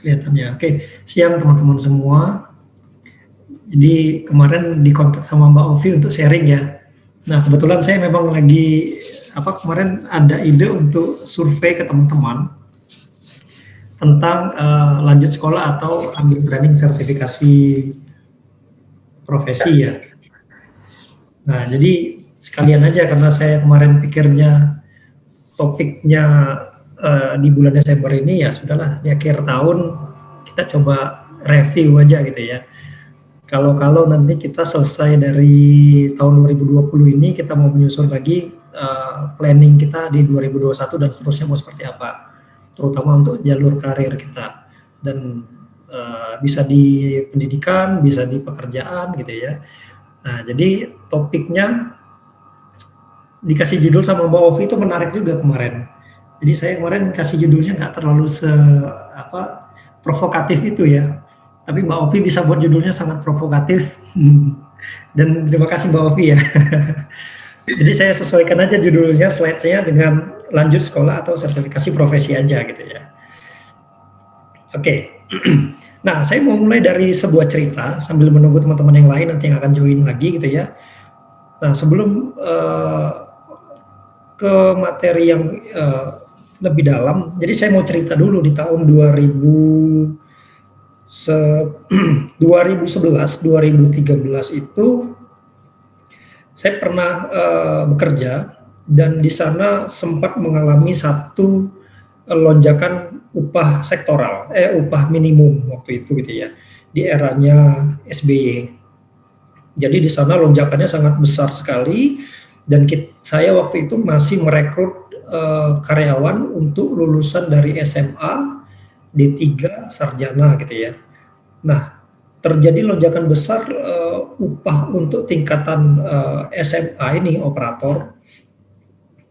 Kelihatannya. Oke, siang teman-teman semua. Jadi kemarin dikontak sama Mbak Ovi untuk sharing ya. Nah kebetulan saya memang lagi kemarin ada ide untuk survei ke teman-teman tentang lanjut sekolah atau ambil training sertifikasi profesi ya. Nah jadi sekalian aja karena saya kemarin pikirnya topiknya di bulan Desember ini, ya sudahlah di akhir tahun kita coba review aja gitu ya. Kalau nanti kita selesai dari tahun 2020 ini, kita mau menyusun lagi planning kita di 2021 dan seterusnya mau seperti apa, terutama untuk jalur karir kita, dan bisa di pendidikan, bisa di pekerjaan gitu ya. Nah jadi topiknya dikasih judul sama Mbak Ovi itu menarik juga kemarin. Jadi saya kemarin kasih judulnya nggak terlalu provokatif itu ya. Tapi Mbak Ovi bisa buat judulnya sangat provokatif. Dan terima kasih Mbak Ovi ya. Jadi saya sesuaikan aja judulnya, slide saya dengan lanjut sekolah atau sertifikasi profesi aja gitu ya. Oke. Nah, saya mau mulai dari sebuah cerita sambil menunggu teman-teman yang lain nanti yang akan join lagi gitu ya. Nah, sebelum ke materi yang lebih dalam, jadi saya mau cerita dulu di tahun 2011, 2013 itu saya pernah bekerja dan di sana sempat mengalami satu lonjakan upah sektoral, upah minimum waktu itu gitu ya, di eranya SBY. Jadi di sana lonjakannya sangat besar sekali dan saya waktu itu masih merekrut karyawan untuk lulusan dari SMA, D3, sarjana gitu ya. Nah, terjadi lonjakan besar upah untuk tingkatan SMA ini, operator,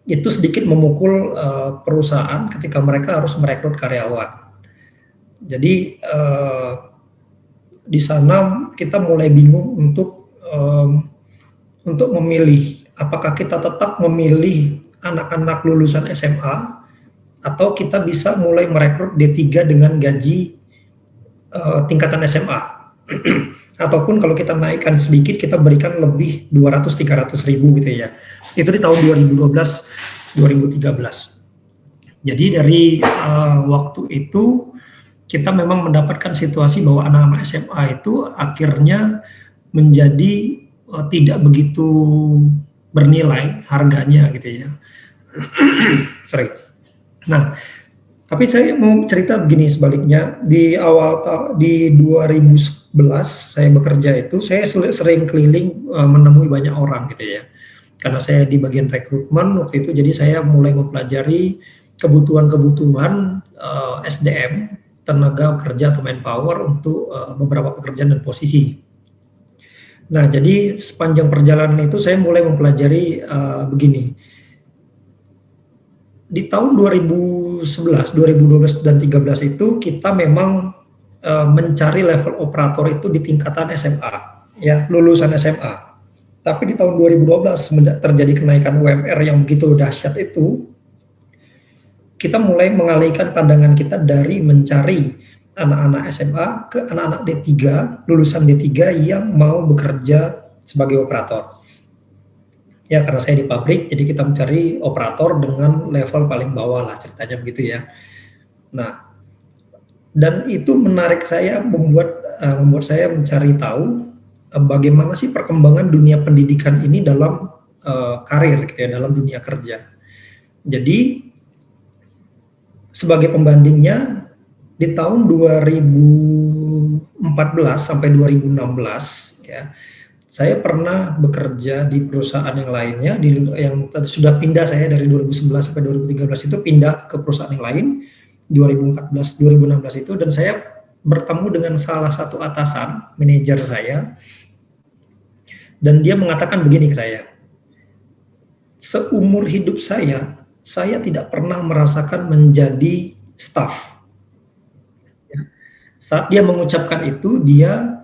itu sedikit memukul perusahaan ketika mereka harus merekrut karyawan. Jadi di sana kita mulai bingung untuk memilih apakah kita tetap memilih anak-anak lulusan SMA atau kita bisa mulai merekrut D3 dengan gaji tingkatan SMA. Ataupun kalau kita naikkan sedikit, kita berikan lebih 200-300 ribu gitu ya. Itu di tahun 2012-2013. Jadi dari waktu itu kita memang mendapatkan situasi bahwa anak-anak SMA itu akhirnya menjadi tidak begitu bernilai harganya gitu ya. Sorry. Nah, tapi saya mau cerita begini sebaliknya, di 2011 saya bekerja itu, saya sering keliling menemui banyak orang gitu ya. Karena saya di bagian rekrutmen waktu itu, jadi saya mulai mempelajari kebutuhan-kebutuhan SDM, tenaga kerja atau manpower untuk beberapa pekerjaan dan posisi. Nah, jadi sepanjang perjalanan itu saya mulai mempelajari begini. Di tahun 2011, 2012, dan 2013 itu kita memang mencari level operator itu di tingkatan SMA, ya, lulusan SMA. Tapi di tahun 2012 semenjak terjadi kenaikan UMR yang begitu dahsyat itu, kita mulai mengalihkan pandangan kita dari mencari anak-anak SMA ke anak-anak D3, lulusan D3 yang mau bekerja sebagai operator. Ya, karena saya di pabrik, jadi kita mencari operator dengan level paling bawah lah, ceritanya begitu ya. Nah, dan itu menarik saya, membuat saya mencari tahu bagaimana sih perkembangan dunia pendidikan ini dalam karir gitu ya, dalam dunia kerja. Jadi sebagai pembandingnya, di tahun 2014 sampai 2016 ya, saya pernah bekerja di perusahaan yang lainnya, yang sudah pindah saya dari 2011 sampai 2013 itu pindah ke perusahaan yang lain, 2014, 2016 itu, dan saya bertemu dengan salah satu atasan, manajer saya, dan dia mengatakan begini ke saya, seumur hidup saya tidak pernah merasakan menjadi staff. Saat dia mengucapkan itu, dia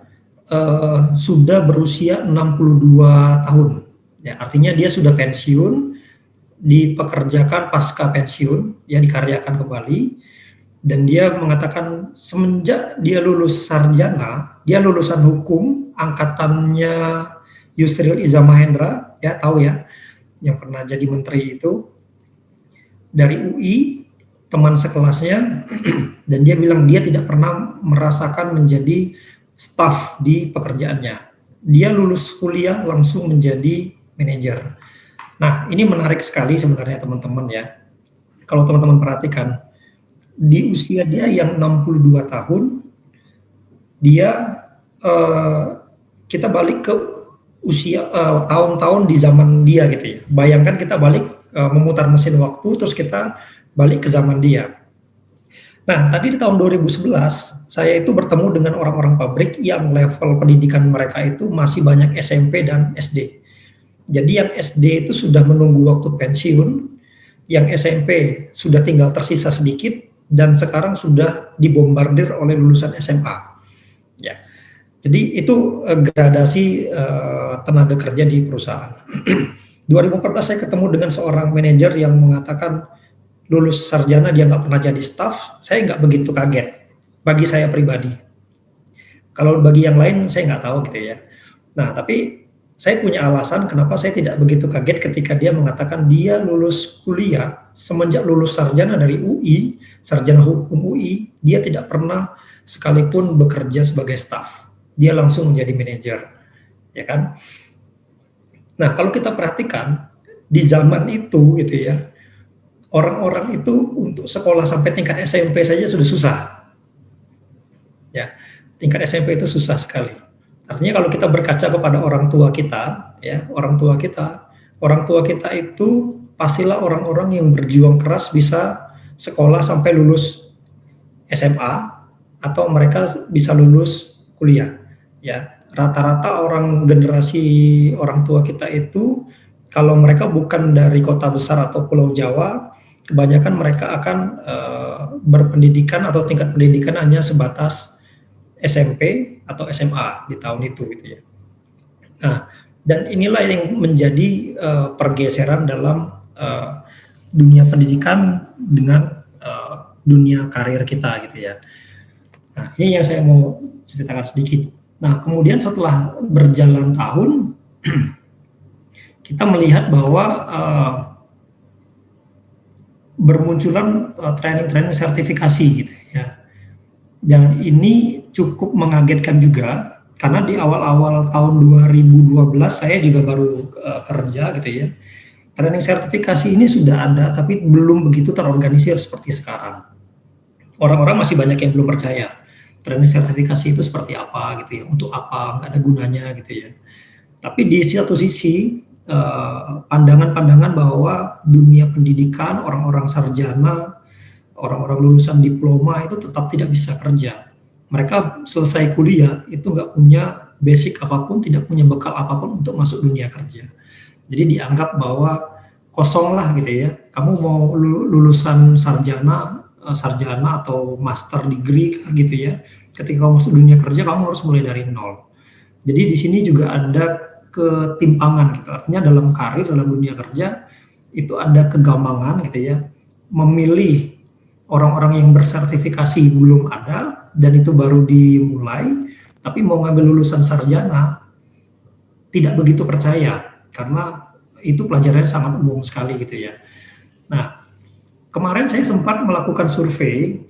sudah berusia 62 tahun. Ya, artinya dia sudah pensiun, dipekerjakan pasca pensiun, ya dikaryakan kembali, dan dia mengatakan semenjak dia lulus sarjana, dia lulusan hukum angkatannya Yusril Iza Mahendra, ya tahu ya, yang pernah jadi menteri itu, dari UI, teman sekelasnya, dan dia bilang dia tidak pernah merasakan menjadi staf di pekerjaannya. Dia lulus kuliah langsung menjadi manajer. Nah, ini menarik sekali sebenarnya teman-teman ya. Kalau teman-teman perhatikan, di usia dia yang 62 tahun, dia kita balik ke usia tahun-tahun di zaman dia gitu ya. Bayangkan kita balik memutar mesin waktu, terus kita balik ke zaman dia. Nah, tadi di tahun 2011, saya itu bertemu dengan orang-orang pabrik yang level pendidikan mereka itu masih banyak SMP dan SD. Jadi yang SD itu sudah menunggu waktu pensiun, yang SMP sudah tinggal tersisa sedikit, dan sekarang sudah dibombardir oleh lulusan SMA. Ya, jadi itu gradasi tenaga kerja di perusahaan. 2014 saya ketemu dengan seorang manajer yang mengatakan lulus sarjana dia nggak pernah jadi staf. Saya nggak begitu kaget, bagi saya pribadi. Kalau bagi yang lain saya nggak tahu gitu ya. Nah, tapi saya punya alasan kenapa saya tidak begitu kaget ketika dia mengatakan dia lulus kuliah semenjak lulus sarjana dari UI, sarjana hukum UI, dia tidak pernah sekalipun bekerja sebagai staf. Dia langsung menjadi manajer, ya kan? Nah, kalau kita perhatikan di zaman itu gitu ya, orang-orang itu untuk sekolah sampai tingkat SMP saja sudah susah. Ya, tingkat SMP itu susah sekali. Artinya kalau kita berkaca kepada orang tua kita, ya, orang tua kita itu pastilah orang-orang yang berjuang keras bisa sekolah sampai lulus SMA atau mereka bisa lulus kuliah, ya. Rata-rata orang generasi orang tua kita itu kalau mereka bukan dari kota besar atau Pulau Jawa, kebanyakan mereka akan berpendidikan atau tingkat pendidikan hanya sebatas SMP atau SMA di tahun itu gitu ya. Nah, dan inilah yang menjadi pergeseran dalam dunia pendidikan dengan dunia karir kita gitu ya. Nah, ini yang saya mau ceritakan sedikit. Nah, kemudian setelah berjalan tahun, kita melihat bahwa bermunculan training-training sertifikasi gitu ya. Dan ini cukup mengagetkan juga karena di awal-awal tahun 2012 saya juga baru kerja gitu ya. Training sertifikasi ini sudah ada tapi belum begitu terorganisir seperti sekarang. Orang-orang masih banyak yang belum percaya training sertifikasi itu seperti apa gitu ya, untuk apa, nggak ada gunanya gitu ya. Tapi di satu sisi pandangan-pandangan bahwa dunia pendidikan, orang-orang sarjana, orang-orang lulusan diploma itu tetap tidak bisa kerja. Mereka selesai kuliah itu nggak punya basic apapun, tidak punya bekal apapun untuk masuk dunia kerja. Jadi dianggap bahwa kosong lah gitu ya. Kamu mau lulusan sarjana atau master degree gitu ya. Ketika kamu masuk dunia kerja, kamu harus mulai dari nol. Jadi di sini juga ada ketimpangan gitu. Artinya dalam karir, dalam dunia kerja itu ada kegambangan gitu ya. Memilih orang-orang yang bersertifikasi belum ada dan itu baru dimulai, tapi mau ngambil lulusan sarjana tidak begitu percaya karena itu pelajarannya sangat umum sekali gitu ya. Nah, kemarin saya sempat melakukan survei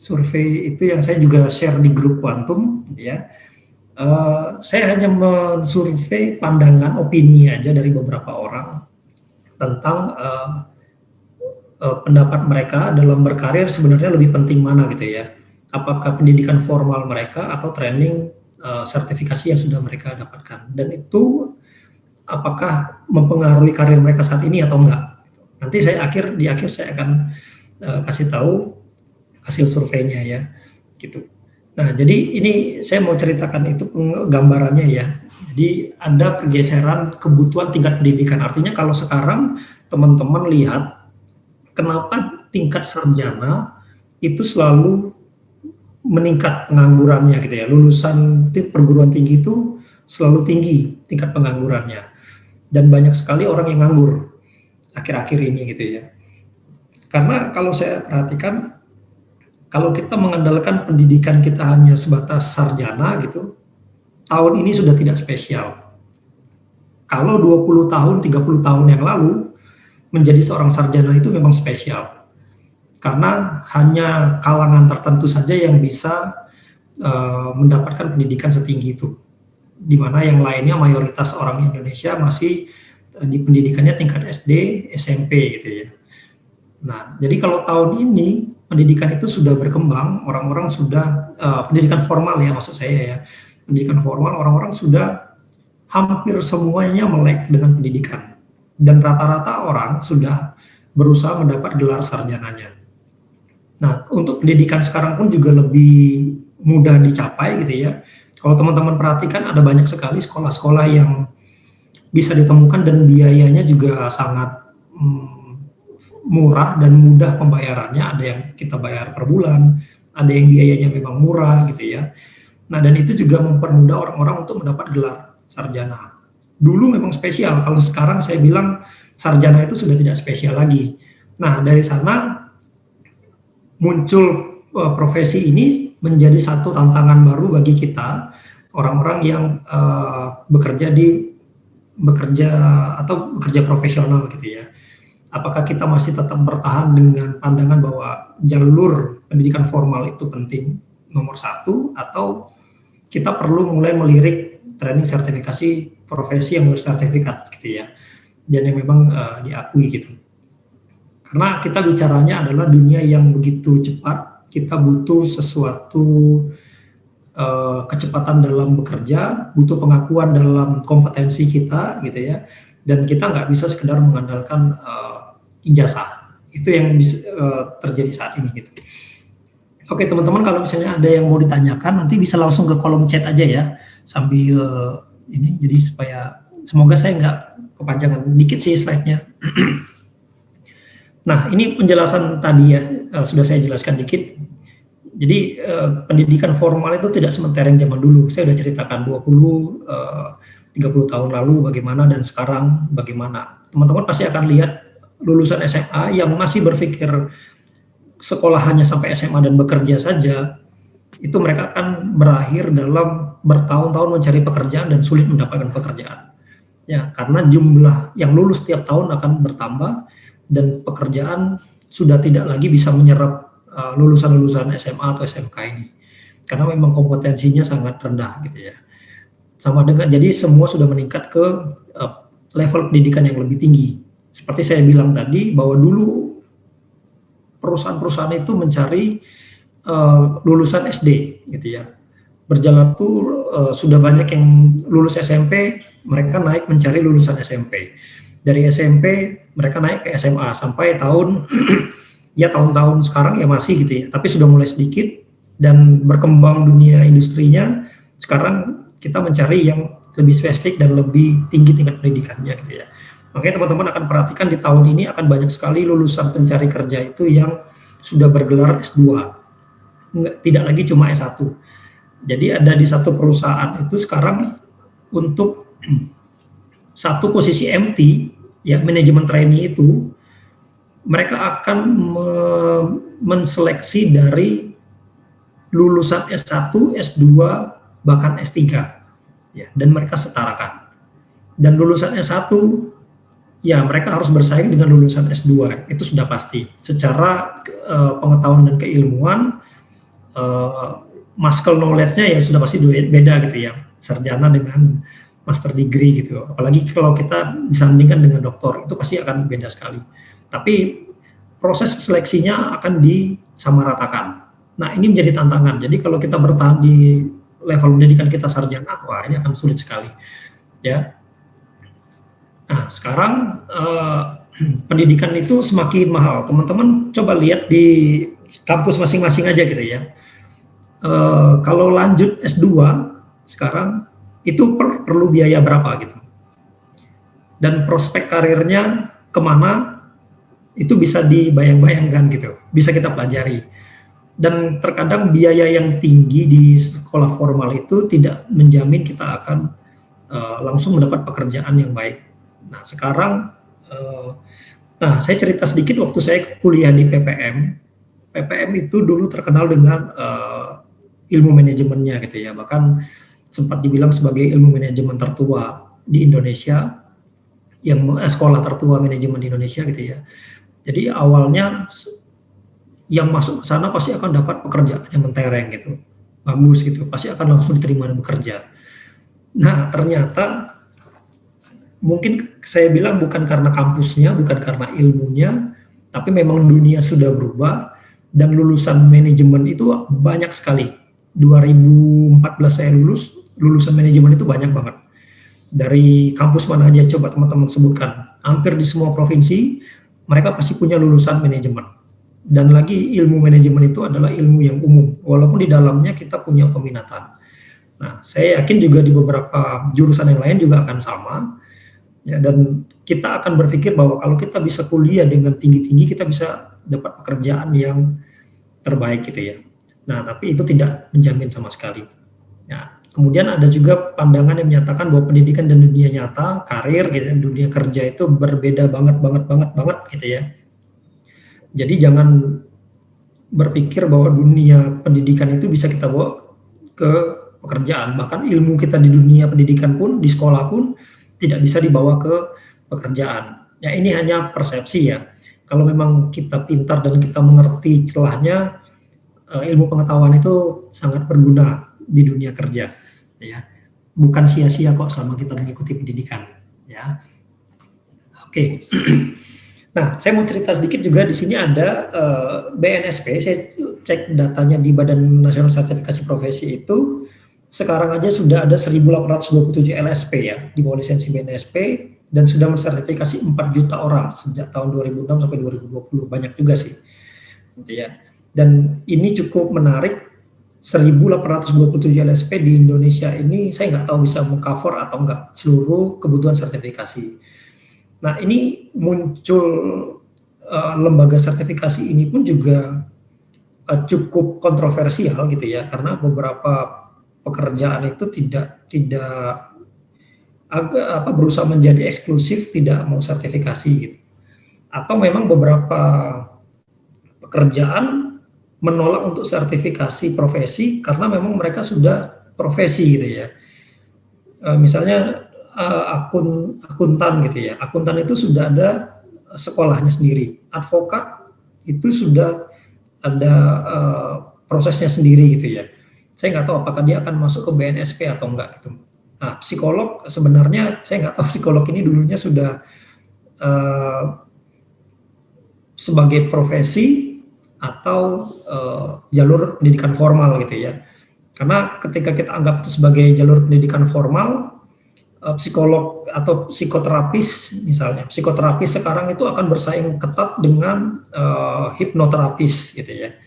itu yang saya juga share di grup Quantum ya. Saya hanya mensurvei pandangan opini aja dari beberapa orang tentang pendapat mereka dalam berkarir sebenarnya lebih penting mana gitu ya. Apakah pendidikan formal mereka atau training sertifikasi yang sudah mereka dapatkan, dan itu apakah mempengaruhi karir mereka saat ini atau enggak. Nanti di akhir saya akan kasih tahu hasil surveinya ya gitu. Nah, jadi ini saya mau ceritakan itu gambarannya ya. Jadi ada pergeseran kebutuhan tingkat pendidikan. Artinya kalau sekarang teman-teman lihat kenapa tingkat sarjana itu selalu meningkat penganggurannya gitu ya. Lulusan perguruan tinggi itu selalu tinggi tingkat penganggurannya. Dan banyak sekali orang yang nganggur. akhir-akhir ini gitu ya. Karena kalau saya perhatikan, kalau kita mengandalkan pendidikan kita hanya sebatas sarjana gitu, tahun ini sudah tidak spesial. Kalau 20 tahun, 30 tahun yang lalu, menjadi seorang sarjana itu memang spesial. Karena hanya kalangan tertentu saja yang bisa mendapatkan pendidikan setinggi itu. Di mana yang lainnya mayoritas orang Indonesia masih di pendidikannya tingkat SD, SMP gitu ya. Nah, jadi kalau tahun ini pendidikan itu sudah berkembang, orang-orang sudah pendidikan formal ya maksud saya ya. Pendidikan formal orang-orang sudah hampir semuanya melek dengan pendidikan. Dan rata-rata orang sudah berusaha mendapat gelar sarjananya. Nah, untuk pendidikan sekarang pun juga lebih mudah dicapai gitu ya. Kalau teman-teman perhatikan ada banyak sekali sekolah-sekolah yang bisa ditemukan dan biayanya juga sangat murah dan mudah pembayarannya. Ada yang kita bayar per bulan, ada yang biayanya memang murah gitu ya. Nah, dan itu juga mempermudah orang-orang untuk mendapat gelar sarjana. Dulu memang spesial, kalau sekarang saya bilang sarjana itu sudah tidak spesial lagi. Nah, dari sana muncul profesi ini menjadi satu tantangan baru bagi kita, orang-orang yang bekerja profesional gitu ya. Apakah kita masih tetap bertahan dengan pandangan bahwa jalur pendidikan formal itu penting, nomor satu, atau kita perlu mulai melirik training sertifikasi profesi yang bersertifikat gitu ya, dan yang memang diakui gitu. Karena kita bicaranya adalah dunia yang begitu cepat, kita butuh sesuatu kecepatan dalam bekerja, butuh pengakuan dalam kompetensi kita gitu ya, dan kita nggak bisa sekedar mengandalkan ijazah. Itu yang terjadi saat ini gitu. Oke teman-teman, kalau misalnya ada yang mau ditanyakan nanti bisa langsung ke kolom chat aja ya, sambil ini, jadi supaya semoga saya nggak kepanjangan dikit sih slide-nya. Nah, ini penjelasan tadi ya, sudah saya jelaskan dikit. Jadi pendidikan formal itu tidak sementara yang zaman dulu. Saya sudah ceritakan 30 tahun lalu bagaimana dan sekarang bagaimana. Teman-teman pasti akan lihat lulusan SMA yang masih berpikir sekolah hanya sampai SMA dan bekerja saja, itu mereka akan berakhir dalam bertahun-tahun mencari pekerjaan dan sulit mendapatkan pekerjaan. Ya, karena jumlah yang lulus setiap tahun akan bertambah dan pekerjaan sudah tidak lagi bisa menyerap lulusan-lulusan SMA atau SMK ini. Karena memang kompetensinya sangat rendah gitu ya. Sama dengan, jadi semua sudah meningkat ke level pendidikan yang lebih tinggi. Seperti saya bilang tadi bahwa dulu perusahaan-perusahaan itu mencari lulusan SD gitu ya. Berjalan tuh sudah banyak yang lulus SMP, mereka naik mencari lulusan SMP. Dari SMP mereka naik ke SMA sampai tahun ya tahun-tahun sekarang ya masih gitu ya, tapi sudah mulai sedikit dan berkembang dunia industrinya. Sekarang kita mencari yang lebih spesifik dan lebih tinggi tingkat pendidikannya gitu ya. Makanya teman-teman akan perhatikan di tahun ini akan banyak sekali lulusan pencari kerja itu yang sudah bergelar S2, tidak lagi cuma S1. Jadi ada di satu perusahaan itu sekarang untuk satu posisi MT, ya manajemen trainee itu, mereka akan menseleksi dari lulusan S1, S2, bahkan S3, ya, dan mereka setarakan. Dan lulusan S1 ya mereka harus bersaing dengan lulusan S2, itu sudah pasti. Secara pengetahuan dan keilmuan, muscle knowledge-nya ya sudah pasti beda gitu ya, sarjana dengan master degree gitu. Apalagi kalau kita disandingkan dengan doktor, itu pasti akan beda sekali. Tapi proses seleksinya akan disamaratakan. Nah, ini menjadi tantangan. Jadi kalau kita bertahan di level pendidikan kita sarjana, wah ini akan sulit sekali. Ya. Nah, sekarang pendidikan itu semakin mahal. Teman-teman coba lihat di kampus masing-masing aja gitu ya. Kalau lanjut S2 sekarang itu perlu biaya berapa gitu. Dan prospek karirnya kemana itu bisa dibayang-bayangkan gitu. Bisa kita pelajari. Dan terkadang biaya yang tinggi di sekolah formal itu tidak menjamin kita akan langsung mendapat pekerjaan yang baik. Nah, sekarang Nah, saya cerita sedikit waktu saya kuliah di PPM. PPM itu dulu terkenal dengan ilmu manajemennya gitu ya, bahkan sempat dibilang sebagai ilmu manajemen tertua di Indonesia, yang sekolah tertua manajemen di Indonesia gitu ya. Jadi awalnya yang masuk ke sana pasti akan dapat pekerjaan yang mentereng gitu, bagus gitu, pasti akan langsung diterima dan bekerja. Nah, ternyata mungkin saya bilang bukan karena kampusnya, bukan karena ilmunya, tapi memang dunia sudah berubah dan lulusan manajemen itu banyak sekali. 2014 saya lulusan manajemen itu banyak banget. Dari kampus mana aja coba teman-teman sebutkan. Hampir di semua provinsi mereka pasti punya lulusan manajemen. Dan lagi ilmu manajemen itu adalah ilmu yang umum, walaupun di dalamnya kita punya peminatan. Nah, saya yakin juga di beberapa jurusan yang lain juga akan sama. Ya, dan kita akan berpikir bahwa kalau kita bisa kuliah dengan tinggi-tinggi, kita bisa dapat pekerjaan yang terbaik gitu ya. Nah, tapi itu tidak menjamin sama sekali. Ya, kemudian ada juga pandangan yang menyatakan bahwa pendidikan dan dunia nyata, karir gitu, dunia kerja itu berbeda banget gitu ya. Jadi jangan berpikir bahwa dunia pendidikan itu bisa kita bawa ke pekerjaan. Bahkan ilmu kita di dunia pendidikan pun, di sekolah pun tidak bisa dibawa ke pekerjaan. Ya ini hanya persepsi ya. Kalau memang kita pintar dan kita mengerti celahnya, ilmu pengetahuan itu sangat berguna di dunia kerja. Ya, bukan sia-sia kok selama kita mengikuti pendidikan. Ya, oke. Nah, saya mau cerita sedikit juga di sini ada BNSP. Saya cek datanya di Badan Nasional Sertifikasi Profesi itu sekarang aja sudah ada 1.827 LSP ya di bawah lisensi BNSP dan sudah mensertifikasi 4 juta orang sejak tahun 2006 sampai 2020. Banyak juga sih. Gitu ya. Dan ini cukup menarik. 1.827 LSP di Indonesia ini saya nggak tahu bisa mengcover atau enggak seluruh kebutuhan sertifikasi. Nah, ini muncul lembaga sertifikasi ini pun juga cukup kontroversial gitu ya, karena beberapa pekerjaan itu tidak berusaha menjadi eksklusif, tidak mau sertifikasi gitu. Atau memang beberapa pekerjaan menolak untuk sertifikasi profesi karena memang mereka sudah profesi gitu ya. Misalnya akuntan gitu ya. Akuntan itu sudah ada sekolahnya sendiri. Advokat itu sudah ada prosesnya sendiri gitu ya. Saya nggak tahu apakah dia akan masuk ke BNSP atau enggak gitu. Nah, psikolog sebenarnya saya nggak tahu psikolog ini dulunya sudah sebagai profesi atau jalur pendidikan formal gitu ya. Karena ketika kita anggap itu sebagai jalur pendidikan formal, psikolog atau psikoterapis misalnya, psikoterapis sekarang itu akan bersaing ketat dengan hipnoterapis gitu ya,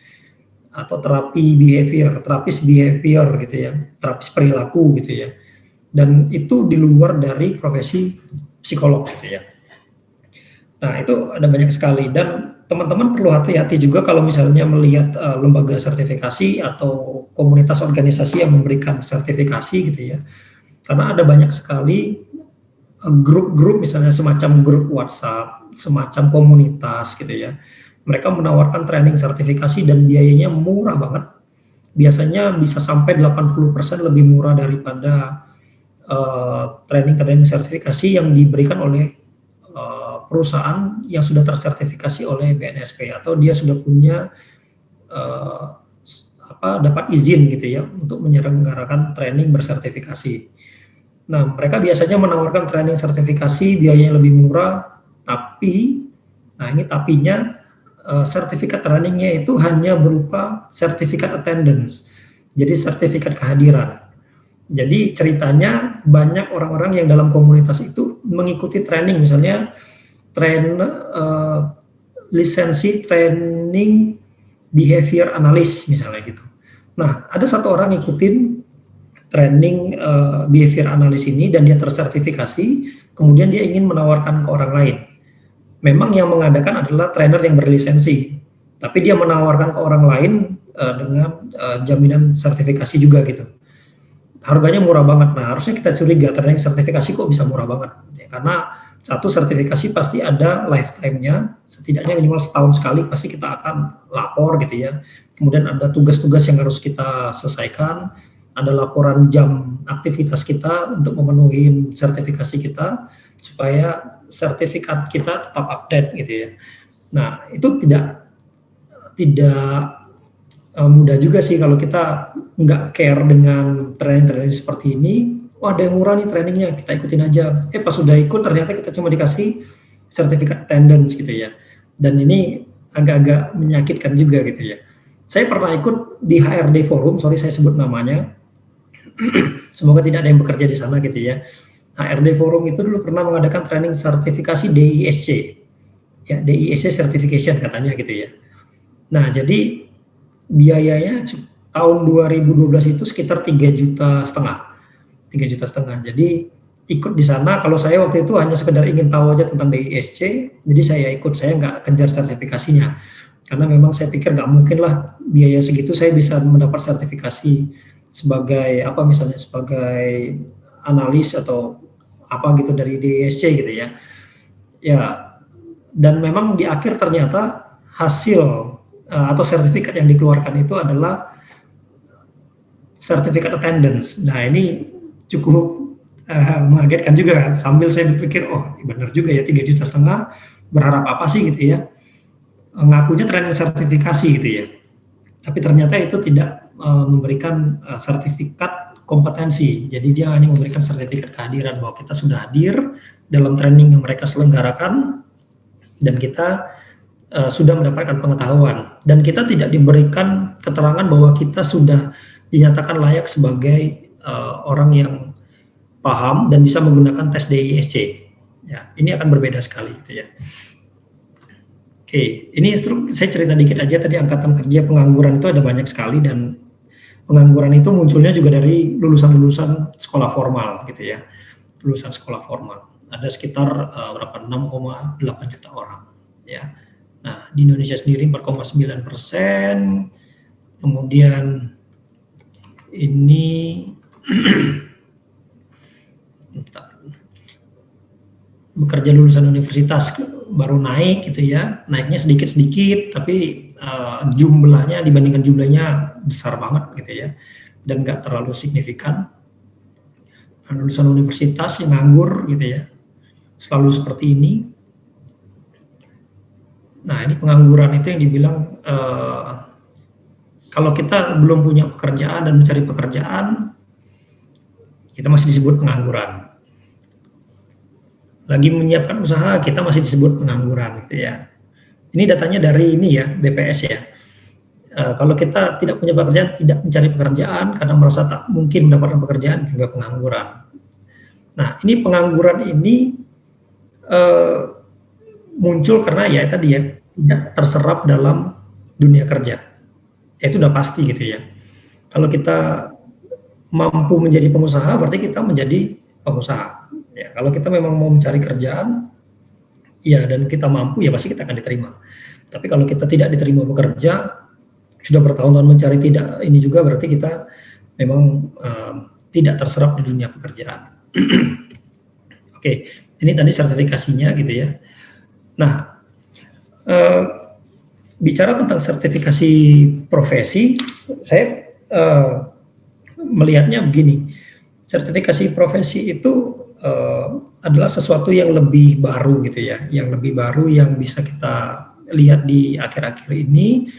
atau terapi behavior, terapis behavior gitu ya, terapis perilaku gitu ya. Dan itu di luar dari profesi psikolog gitu ya. Nah, itu ada banyak sekali dan teman-teman perlu hati-hati juga kalau misalnya melihat lembaga sertifikasi atau komunitas organisasi yang memberikan sertifikasi gitu ya. Karena ada banyak sekali grup-grup misalnya semacam grup WhatsApp, semacam komunitas gitu ya. Mereka menawarkan training sertifikasi dan biayanya murah banget. Biasanya bisa sampai 80% lebih murah daripada training sertifikasi yang diberikan oleh perusahaan yang sudah tersertifikasi oleh BNSP atau dia sudah punya dapat izin gitu ya untuk menyelenggarakan training bersertifikasi. Nah, mereka biasanya menawarkan training sertifikasi biayanya lebih murah, tapi nah ini tapinya sertifikat trainingnya itu hanya berupa sertifikat attendance. Jadi sertifikat kehadiran. Jadi ceritanya banyak orang-orang yang dalam komunitas itu mengikuti training misalnya lisensi training behavior analyst misalnya gitu. Nah, ada satu orang ngikutin training behavior analyst ini dan dia tersertifikasi, kemudian dia ingin menawarkan ke orang lain. Memang yang mengadakan adalah trainer yang berlisensi, tapi dia menawarkan ke orang lain dengan jaminan sertifikasi juga gitu. Harganya murah banget. Nah, harusnya kita curiga training sertifikasi kok bisa murah banget. Ya, karena Satu, sertifikasi pasti ada lifetime-nya, setidaknya minimal setahun sekali pasti kita akan lapor gitu ya. Kemudian ada tugas-tugas yang harus kita selesaikan, ada laporan jam aktivitas kita untuk memenuhi sertifikasi kita, supaya sertifikat kita tetap update gitu ya. Nah, itu tidak mudah juga sih kalau kita nggak care dengan training-training seperti ini. Wah, ada yang murah nih trainingnya, kita ikutin aja. Pas sudah ikut ternyata kita cuma dikasih sertifikat attendance gitu ya. Dan ini agak-agak menyakitkan juga gitu ya. Saya pernah ikut di HRD Forum, sorry saya sebut namanya. Semoga tidak ada yang bekerja di sana gitu ya. HRD Forum itu dulu pernah mengadakan training sertifikasi DISC. Ya, DISC certification katanya gitu ya. Nah, jadi biayanya tahun 2012 itu sekitar 3,5 juta. 3,5 juta. Jadi ikut di sana, kalau saya waktu itu hanya sekedar ingin tahu aja tentang DISC, jadi saya ikut, saya nggak kejar sertifikasinya. Karena memang saya pikir nggak mungkin lah biaya segitu saya bisa mendapat sertifikasi sebagai apa misalnya sebagai analis atau apa gitu dari DISC gitu ya. Ya, dan memang di akhir ternyata hasil atau sertifikat yang dikeluarkan itu adalah sertifikat attendance. Nah, ini cukup mengagetkan juga kan. Sambil saya berpikir, oh benar juga ya 3,5 juta, berharap apa sih gitu ya. Ngakunya training sertifikasi gitu ya. Tapi ternyata itu tidak memberikan sertifikat kompetensi. Jadi dia hanya memberikan sertifikat kehadiran bahwa kita sudah hadir dalam training yang mereka selenggarakan dan kita sudah mendapatkan pengetahuan, dan kita tidak diberikan keterangan bahwa kita sudah dinyatakan layak sebagai orang yang paham dan bisa menggunakan tes DISC. Ya, ini akan berbeda sekali gitu ya. Oke, ini saya cerita dikit aja. Tadi angkatan kerja pengangguran itu ada banyak sekali, dan pengangguran itu munculnya juga dari lulusan-lulusan sekolah formal gitu ya. Lulusan sekolah formal. Ada sekitar 6,8 juta orang ya. Nah, di Indonesia sendiri 4,9%, kemudian ini bekerja lulusan universitas baru naik gitu ya, naiknya sedikit-sedikit, tapi jumlahnya dibandingkan jumlahnya besar banget gitu ya, dan nggak terlalu signifikan. Lulusan universitas yang nganggur gitu ya, selalu seperti ini. Nah, ini pengangguran itu yang dibilang kalau kita belum punya pekerjaan dan mencari pekerjaan, kita masih disebut pengangguran. Lagi menyiapkan usaha, kita masih disebut pengangguran gitu ya. Ini datanya dari ini ya, BPS ya. Kalau kita tidak punya pekerjaan, tidak mencari pekerjaan karena merasa tak mungkin mendapatkan pekerjaan, juga pengangguran. Nah, ini pengangguran ini muncul karena ya tadi ya tidak terserap dalam dunia kerja. Ya, itu udah pasti gitu ya. Kalau kita mampu menjadi pengusaha, berarti kita menjadi pengusaha. Ya, kalau kita memang mau mencari kerjaan, ya dan kita mampu, ya pasti kita akan diterima. Tapi kalau kita tidak diterima bekerja, sudah bertahun-tahun mencari tidak ini juga, berarti kita memang tidak terserap di dunia pekerjaan. Oke, ini tadi sertifikasinya gitu ya. Nah, bicara tentang sertifikasi profesi, saya melihatnya begini, sertifikasi profesi itu adalah sesuatu yang lebih baru gitu ya, yang lebih baru yang bisa kita lihat di akhir-akhir ini,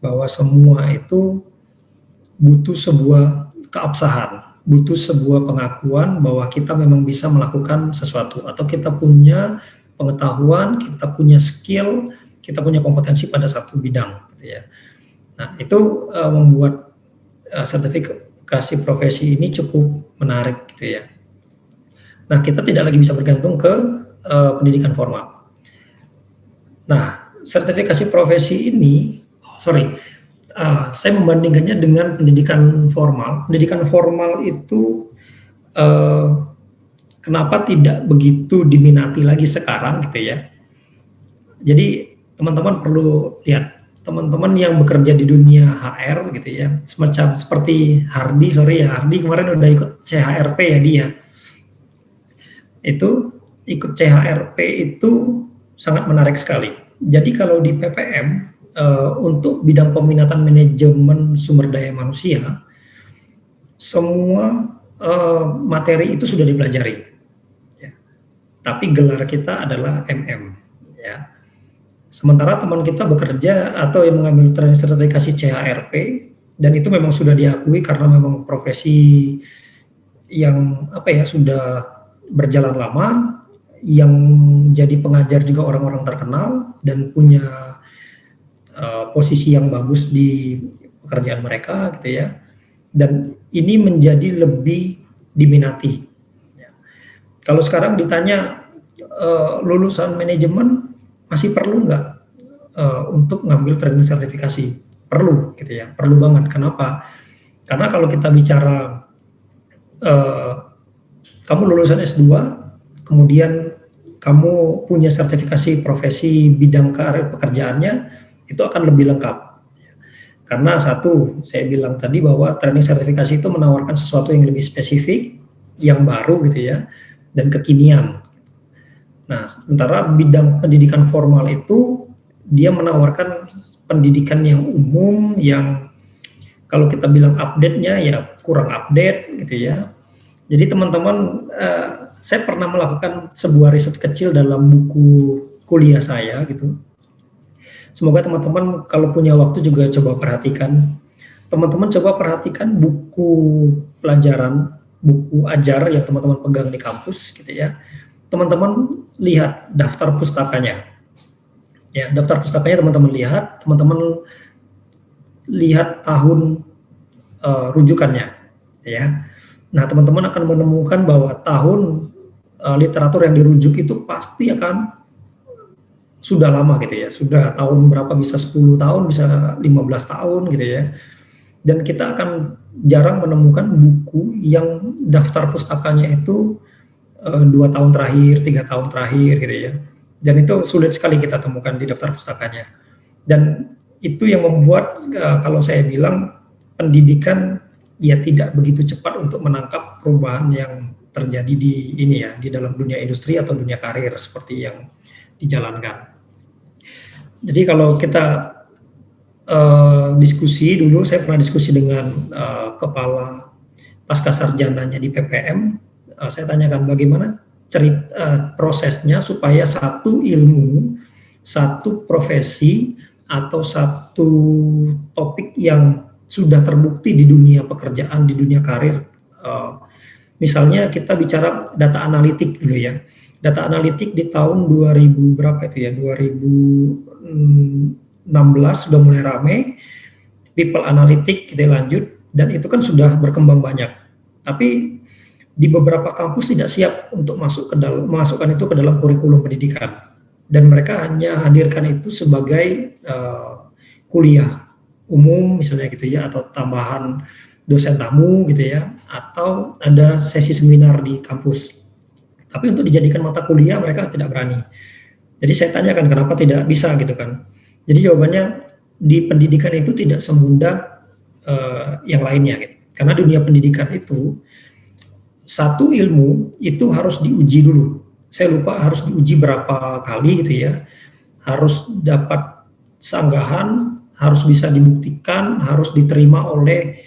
bahwa semua itu butuh sebuah keabsahan, butuh sebuah pengakuan bahwa kita memang bisa melakukan sesuatu, atau kita punya pengetahuan, kita punya skill, kita punya kompetensi pada satu bidang gitu ya. Nah, itu membuat sertifikasi profesi ini cukup menarik gitu ya. Nah, kita tidak lagi bisa bergantung ke pendidikan formal. Nah, sertifikasi profesi ini, saya membandingkannya dengan pendidikan formal. Pendidikan formal itu kenapa tidak begitu diminati lagi sekarang gitu ya. Jadi teman-teman perlu lihat, teman-teman yang bekerja di dunia HR gitu ya, semacam seperti Hardy kemarin udah ikut CHRP ya dia. Itu ikut CHRP itu sangat menarik sekali. Jadi kalau di PPM untuk bidang peminatan manajemen sumber daya manusia, semua materi itu sudah dipelajari. Ya. Tapi gelar kita adalah MM. Ya. Sementara teman kita bekerja atau yang mengambil training sertifikasi CHRP, dan itu memang sudah diakui karena memang profesi yang sudah berjalan lama, yang jadi pengajar juga orang-orang terkenal dan punya posisi yang bagus di pekerjaan mereka gitu ya, dan ini menjadi lebih diminati. Ya. Kalau sekarang ditanya lulusan manajemen masih perlu nggak untuk ngambil training sertifikasi? Perlu gitu ya, perlu banget. Kenapa? Karena kalau kita bicara kamu lulusan S2, kemudian kamu punya sertifikasi profesi bidang karir pekerjaannya, itu akan lebih lengkap. Karena satu, saya bilang tadi bahwa training sertifikasi itu menawarkan sesuatu yang lebih spesifik, yang baru gitu ya, dan kekinian. Nah, sementara bidang pendidikan formal itu, dia menawarkan pendidikan yang umum, yang kalau kita bilang update-nya ya kurang update gitu ya. Jadi teman-teman, saya pernah melakukan sebuah riset kecil dalam buku kuliah saya gitu. Semoga teman-teman kalau punya waktu juga coba perhatikan. Teman-teman coba perhatikan buku pelajaran, buku ajar yang teman-teman pegang di kampus gitu ya. Teman-teman lihat daftar pustakanya. Ya, daftar pustakanya teman-teman lihat tahun rujukannya ya. Nah, teman-teman akan menemukan bahwa tahun literatur yang dirujuk itu pasti akan sudah lama gitu ya, sudah tahun berapa, bisa 10 tahun, bisa 15 tahun gitu ya. Dan kita akan jarang menemukan buku yang daftar pustakanya itu 2 tahun terakhir, 3 tahun terakhir gitu ya. Dan itu sulit sekali kita temukan di daftar pustakanya. Dan itu yang membuat kalau saya bilang pendidikan ya tidak begitu cepat untuk menangkap perubahan yang terjadi di ini ya, di dalam dunia industri atau dunia karir seperti yang dijalankan. Jadi kalau kita diskusi dulu, saya pernah diskusi dengan kepala pasca sarjananya di PPM, saya tanyakan bagaimana prosesnya supaya satu ilmu, satu profesi, atau satu topik yang sudah terbukti di dunia pekerjaan, di dunia karir. Misalnya kita bicara data analitik dulu ya. Data analitik di tahun 2000 berapa itu ya, 2016 sudah mulai ramai, people analytic kita lanjut, dan itu kan sudah berkembang banyak. Tapi di beberapa kampus tidak siap untuk masukkan itu ke dalam kurikulum pendidikan, dan mereka hanya hadirkan itu sebagai kuliah umum misalnya gitu ya, atau tambahan dosen tamu gitu ya, atau ada sesi seminar di kampus. Tapi untuk dijadikan mata kuliah mereka tidak berani. Jadi saya tanyakan kenapa tidak bisa gitu kan. Jadi jawabannya di pendidikan itu tidak semudah yang lainnya gitu. Karena dunia pendidikan itu satu ilmu itu harus diuji dulu. Saya lupa harus diuji berapa kali gitu ya. Harus dapat sanggahan, harus bisa dibuktikan, harus diterima oleh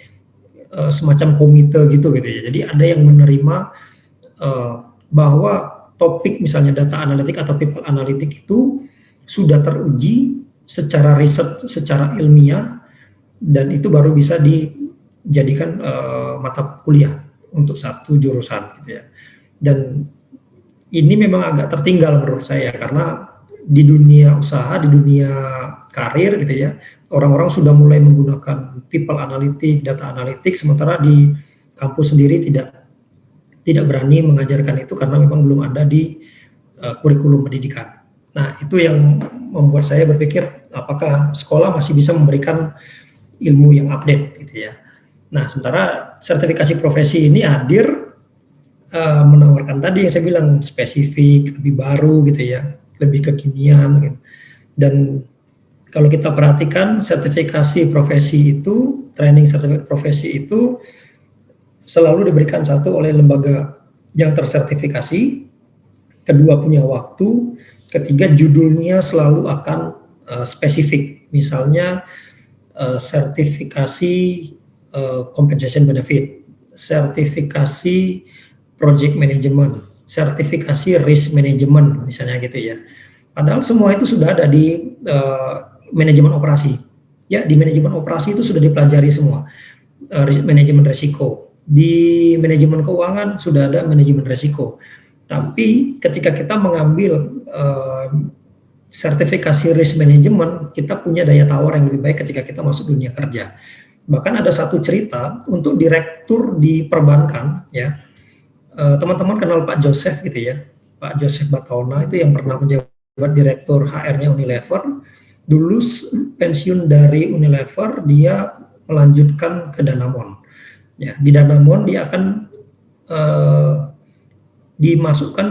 semacam komite gitu ya. Jadi ada yang menerima bahwa topik misalnya data analitik atau people analitik itu sudah teruji secara riset, secara ilmiah, dan itu baru bisa dijadikan mata kuliah untuk satu jurusan gitu ya. Dan ini memang agak tertinggal menurut saya, karena di dunia usaha, di dunia karir gitu ya, orang-orang sudah mulai menggunakan people analitik, data analitik, sementara di kampus sendiri tidak berani mengajarkan itu karena memang belum ada di kurikulum pendidikan. Nah, itu yang membuat saya berpikir apakah sekolah masih bisa memberikan ilmu yang update gitu ya. Nah, sementara sertifikasi profesi ini hadir menawarkan tadi yang saya bilang spesifik, lebih baru gitu ya, lebih kekinian gitu. Dan kalau kita perhatikan sertifikasi profesi itu, training sertifikasi profesi itu selalu diberikan satu oleh lembaga yang tersertifikasi, kedua punya waktu, ketiga judulnya selalu akan spesifik. Misalnya sertifikasi compensation benefit, sertifikasi project management, sertifikasi risk management misalnya gitu ya. Padahal semua itu sudah ada di manajemen operasi. Ya, di manajemen operasi itu sudah dipelajari semua. Manajemen risiko. Di manajemen keuangan sudah ada manajemen risiko. Tapi ketika kita mengambil sertifikasi risk management, kita punya daya tawar yang lebih baik ketika kita masuk dunia kerja. Bahkan ada satu cerita untuk direktur di perbankan, ya, teman-teman kenal Pak Joseph gitu ya, Pak Joseph Bataona itu yang pernah menjabat direktur HR-nya Unilever. Dulu pensiun dari Unilever, dia melanjutkan ke Danamon. Ya, di Danamon dia akan dimasukkan,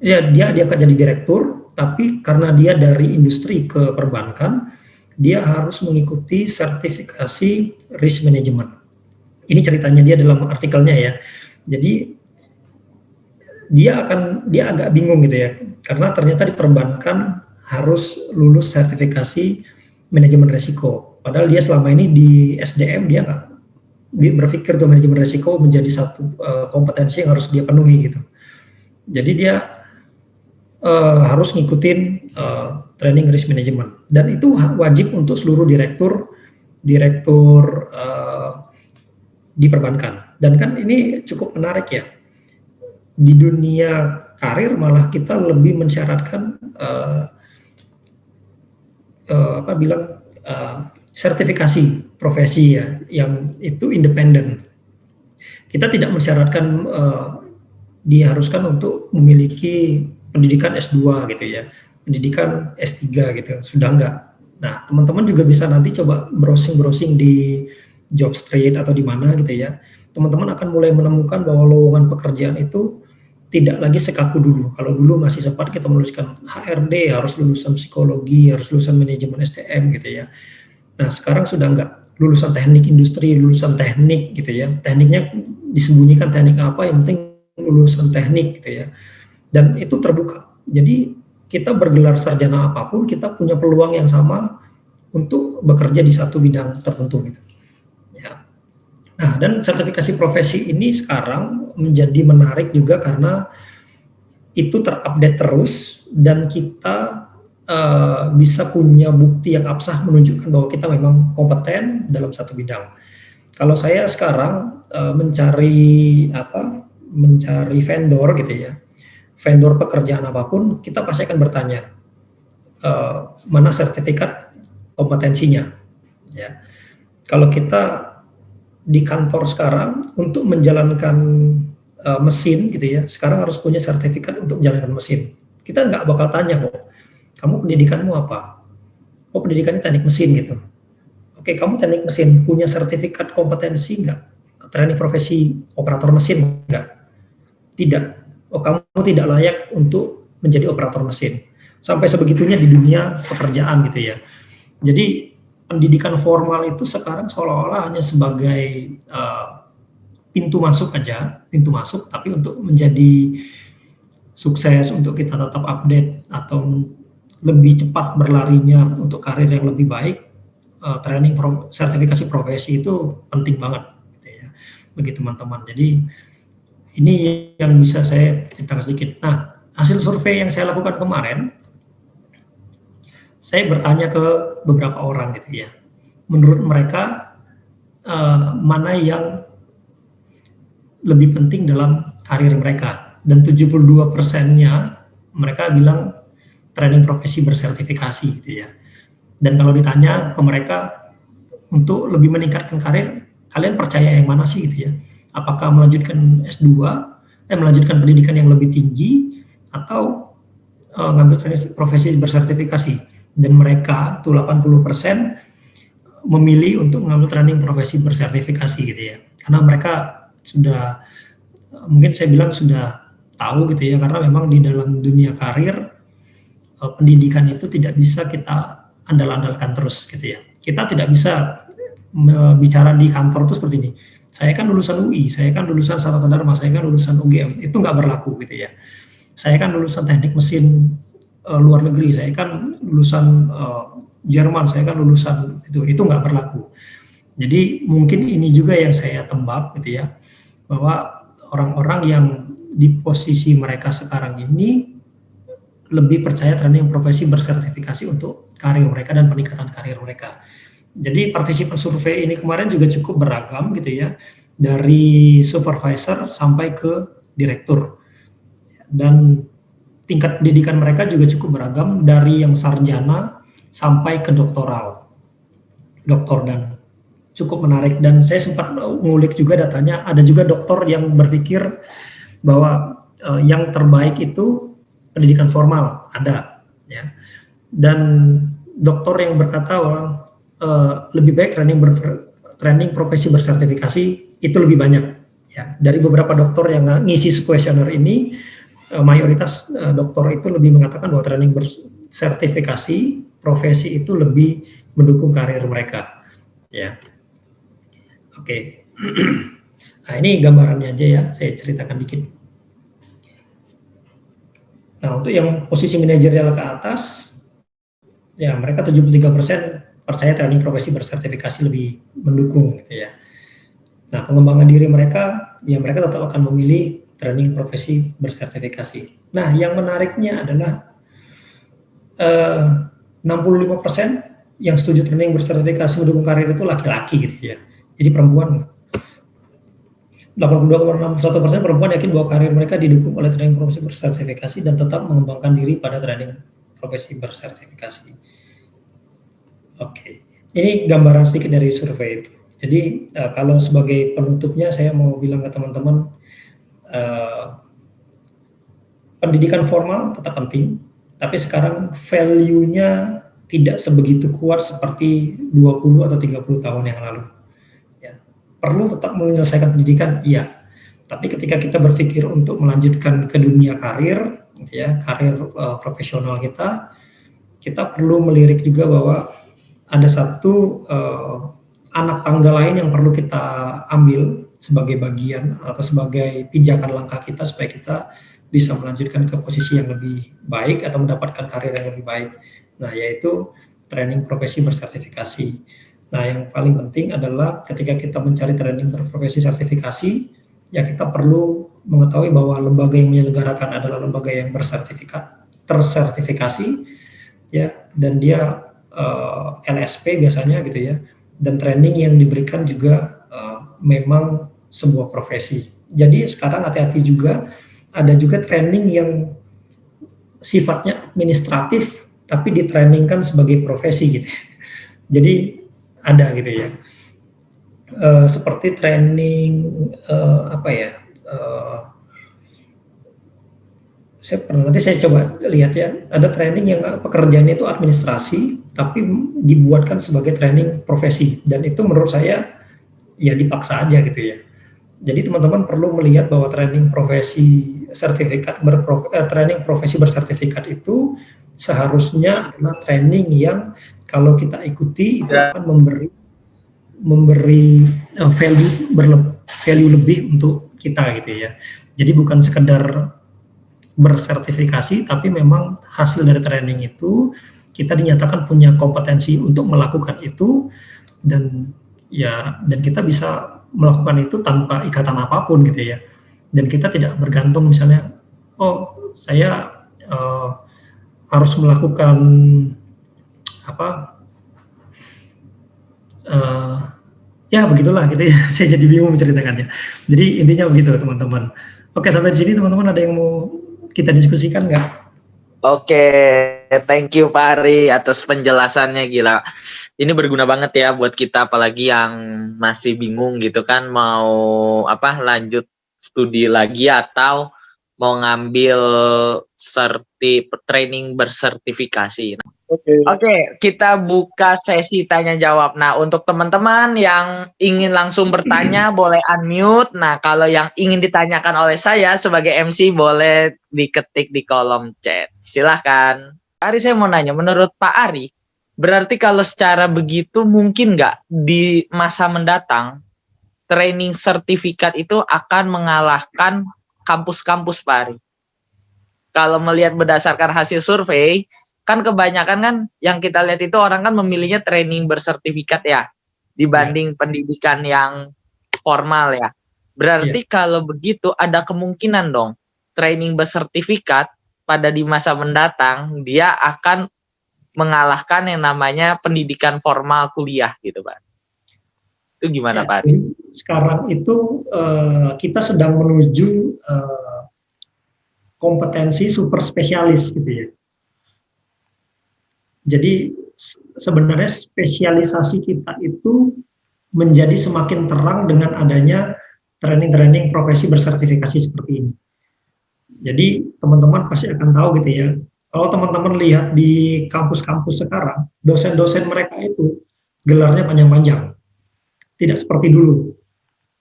ya dia akan jadi direktur, tapi karena dia dari industri ke perbankan, dia harus mengikuti sertifikasi risk management. Ini ceritanya dia dalam artikelnya ya. Jadi dia agak bingung gitu ya, karena ternyata di perbankan harus lulus sertifikasi manajemen risiko. Padahal dia selama ini di SDM dia nggak berpikir tuh manajemen risiko menjadi satu kompetensi yang harus dia penuhi gitu. Jadi dia harus ngikutin training risk management, dan itu wajib untuk seluruh direktur di perbankan. Dan kan ini cukup menarik ya, di dunia karir malah kita lebih mensyaratkan sertifikasi profesi ya, yang itu independen. Kita tidak mensyaratkan diharuskan untuk memiliki pendidikan S2 gitu ya, pendidikan S3 gitu, sudah enggak. Nah, teman-teman juga bisa nanti coba browsing di Jobstreet atau di mana gitu ya. Teman-teman akan mulai menemukan bahwa lowongan pekerjaan itu tidak lagi sekaku dulu. Kalau dulu masih sempat kita menuliskan HRD, harus lulusan psikologi, harus lulusan manajemen SDM gitu ya. Nah, sekarang sudah enggak. Lulusan teknik industri, lulusan teknik gitu ya. Tekniknya disembunyikan teknik apa, yang penting lulusan teknik gitu ya. Dan itu terbuka. Jadi kita bergelar sarjana apapun, kita punya peluang yang sama untuk bekerja di satu bidang tertentu gitu. Ya. Nah, dan sertifikasi profesi ini sekarang menjadi menarik juga karena itu terupdate terus, dan kita bisa punya bukti yang absah menunjukkan bahwa kita memang kompeten dalam satu bidang. Kalau saya sekarang mencari vendor gitu ya, vendor pekerjaan apapun, kita pasti akan bertanya mana sertifikat kompetensinya. Ya, kalau kita di kantor sekarang untuk menjalankan mesin gitu ya, sekarang harus punya sertifikat untuk menjalankan mesin. Kita nggak bakal tanya kok, kamu pendidikanmu apa? Oh, pendidikannya teknik mesin gitu. Oke, kamu teknik mesin, punya sertifikat kompetensi nggak? Training profesi operator mesin nggak? Tidak. Oh, kamu tidak layak untuk menjadi operator mesin. Sampai sebegitunya di dunia pekerjaan gitu ya. Jadi pendidikan formal itu sekarang seolah-olah hanya sebagai pintu masuk aja, pintu masuk, tapi untuk menjadi sukses, untuk kita tetap update atau lebih cepat berlarinya untuk karir yang lebih baik, sertifikasi profesi itu penting banget gitu ya, bagi teman-teman. Jadi ini yang bisa saya ceritakan sedikit. Nah, hasil survei yang saya lakukan kemarin, saya bertanya ke beberapa orang gitu ya, menurut mereka mana yang lebih penting dalam karir mereka, dan 72%-nya mereka bilang training profesi bersertifikasi gitu ya. Dan kalau ditanya ke mereka untuk lebih meningkatkan karir, kalian percaya yang mana sih gitu ya? Apakah melanjutkan S2, melanjutkan pendidikan yang lebih tinggi, atau ngambil training profesi bersertifikasi? Dan mereka tuh 80% memilih untuk mengambil training profesi bersertifikasi gitu ya. Karena mereka sudah, mungkin saya bilang sudah tahu gitu ya, karena memang di dalam dunia karir pendidikan itu tidak bisa kita andal-andalkan terus gitu ya. Kita tidak bisa bicara di kantor itu seperti ini. Saya kan lulusan UI, saya kan lulusan Sanata Dharma, saya kan lulusan UGM. Itu nggak berlaku gitu ya. Saya kan lulusan teknik mesin luar negeri, saya kan lulusan Jerman, saya kan lulusan itu nggak berlaku. Jadi mungkin ini juga yang saya tebak gitu ya, bahwa orang-orang yang di posisi mereka sekarang ini lebih percaya training profesi bersertifikasi untuk karir mereka dan peningkatan karir mereka. Jadi partisipan survei ini kemarin juga cukup beragam gitu ya, dari supervisor sampai ke direktur. Dan tingkat pendidikan mereka juga cukup beragam, dari yang sarjana sampai ke doktoral, doktor, dan cukup menarik. Dan saya sempat ngulik juga datanya, ada juga doktor yang berpikir bahwa yang terbaik itu pendidikan formal, ada ya. Dan doktor yang berkata bahwa lebih baik training profesi bersertifikasi itu lebih banyak ya. Dari beberapa dokter yang ngisi kuesioner ini, mayoritas dokter itu lebih mengatakan bahwa training bersertifikasi profesi itu lebih mendukung karir mereka ya. Oke. Nah, ini gambarannya aja ya, saya ceritakan dikit. Nah, untuk yang posisi manajerial ke atas, ya mereka 73% percaya training profesi bersertifikasi lebih mendukung gitu ya. Nah, pengembangan diri mereka, ya mereka tetap akan memilih training profesi bersertifikasi. Nah, yang menariknya adalah 65% yang setuju training bersertifikasi mendukung karir itu laki-laki gitu ya. Jadi perempuan 82,61% perempuan yakin bahwa karir mereka didukung oleh training profesi bersertifikasi dan tetap mengembangkan diri pada training profesi bersertifikasi. Oke, ini gambaran sedikit dari survei itu. Jadi kalau sebagai penutupnya saya mau bilang ke teman-teman, pendidikan formal tetap penting, tapi sekarang value-nya tidak sebegitu kuat seperti 20 atau 30 tahun yang lalu. Ya, perlu tetap menyelesaikan pendidikan, iya. Tapi ketika kita berpikir untuk melanjutkan ke dunia karir, gitu ya, karir profesional kita perlu melirik juga bahwa ada satu anak tangga lain yang perlu kita ambil sebagai bagian atau sebagai pijakan langkah kita supaya kita bisa melanjutkan ke posisi yang lebih baik atau mendapatkan karir yang lebih baik. Nah, yaitu training profesi bersertifikasi. Nah, yang paling penting adalah ketika kita mencari training berprofesi sertifikasi, ya kita perlu mengetahui bahwa lembaga yang menyelenggarakan adalah lembaga yang tersertifikasi, ya, dan dia LSP biasanya gitu ya, dan training yang diberikan juga memang sebuah profesi. Jadi sekarang hati-hati juga, ada juga training yang sifatnya administratif tapi ditrainingkan sebagai profesi gitu. Jadi ada gitu ya. Seperti training nanti saya coba lihat ya, ada training yang pekerjaannya itu administrasi tapi dibuatkan sebagai training profesi, dan itu menurut saya ya dipaksa aja gitu ya. Jadi teman-teman perlu melihat bahwa training profesi training profesi bersertifikat itu seharusnya adalah training yang kalau kita ikuti itu akan memberi value lebih untuk kita gitu ya. Jadi bukan sekedar bersertifikasi, tapi memang hasil dari training itu kita dinyatakan punya kompetensi untuk melakukan itu, dan kita bisa melakukan itu tanpa ikatan apapun gitu ya. Dan kita tidak bergantung misalnya, oh saya harus melakukan ya begitulah gitu ya. Saya jadi bingung menceritakannya. Jadi intinya begitu teman-teman. Oke, sampai di sini teman-teman, ada yang mau kita diskusikan nggak? Oke, thank you Pak Ari atas penjelasannya, gila. Ini berguna banget ya buat kita, apalagi yang masih bingung gitu kan, mau lanjut studi lagi atau mau ngambil training bersertifikasi. Oke, kita buka sesi tanya jawab. Nah, untuk teman-teman yang ingin langsung bertanya boleh unmute. Nah, kalau yang ingin ditanyakan oleh saya sebagai MC boleh diketik di kolom chat. Silahkan. Ari, saya mau nanya, menurut Pak Ari, berarti kalau secara begitu mungkin nggak di masa mendatang training sertifikat itu akan mengalahkan kampus-kampus, Pak Ari? kalau melihat berdasarkan hasil survei, kan kebanyakan kan yang kita lihat itu orang kan memilihnya training bersertifikat ya, dibanding pendidikan yang formal ya. Berarti kalau begitu ada kemungkinan dong training bersertifikat pada di masa mendatang dia akan mengalahkan yang namanya pendidikan formal kuliah gitu Pak. Itu gimana Pak? Sekarang itu kita sedang menuju kompetensi super spesialis gitu ya. Jadi sebenarnya spesialisasi kita itu menjadi semakin terang dengan adanya training-training profesi bersertifikasi seperti ini. Jadi teman-teman pasti akan tahu gitu ya. Kalau teman-teman lihat di kampus-kampus sekarang, dosen-dosen mereka itu gelarnya panjang-panjang. Tidak seperti dulu.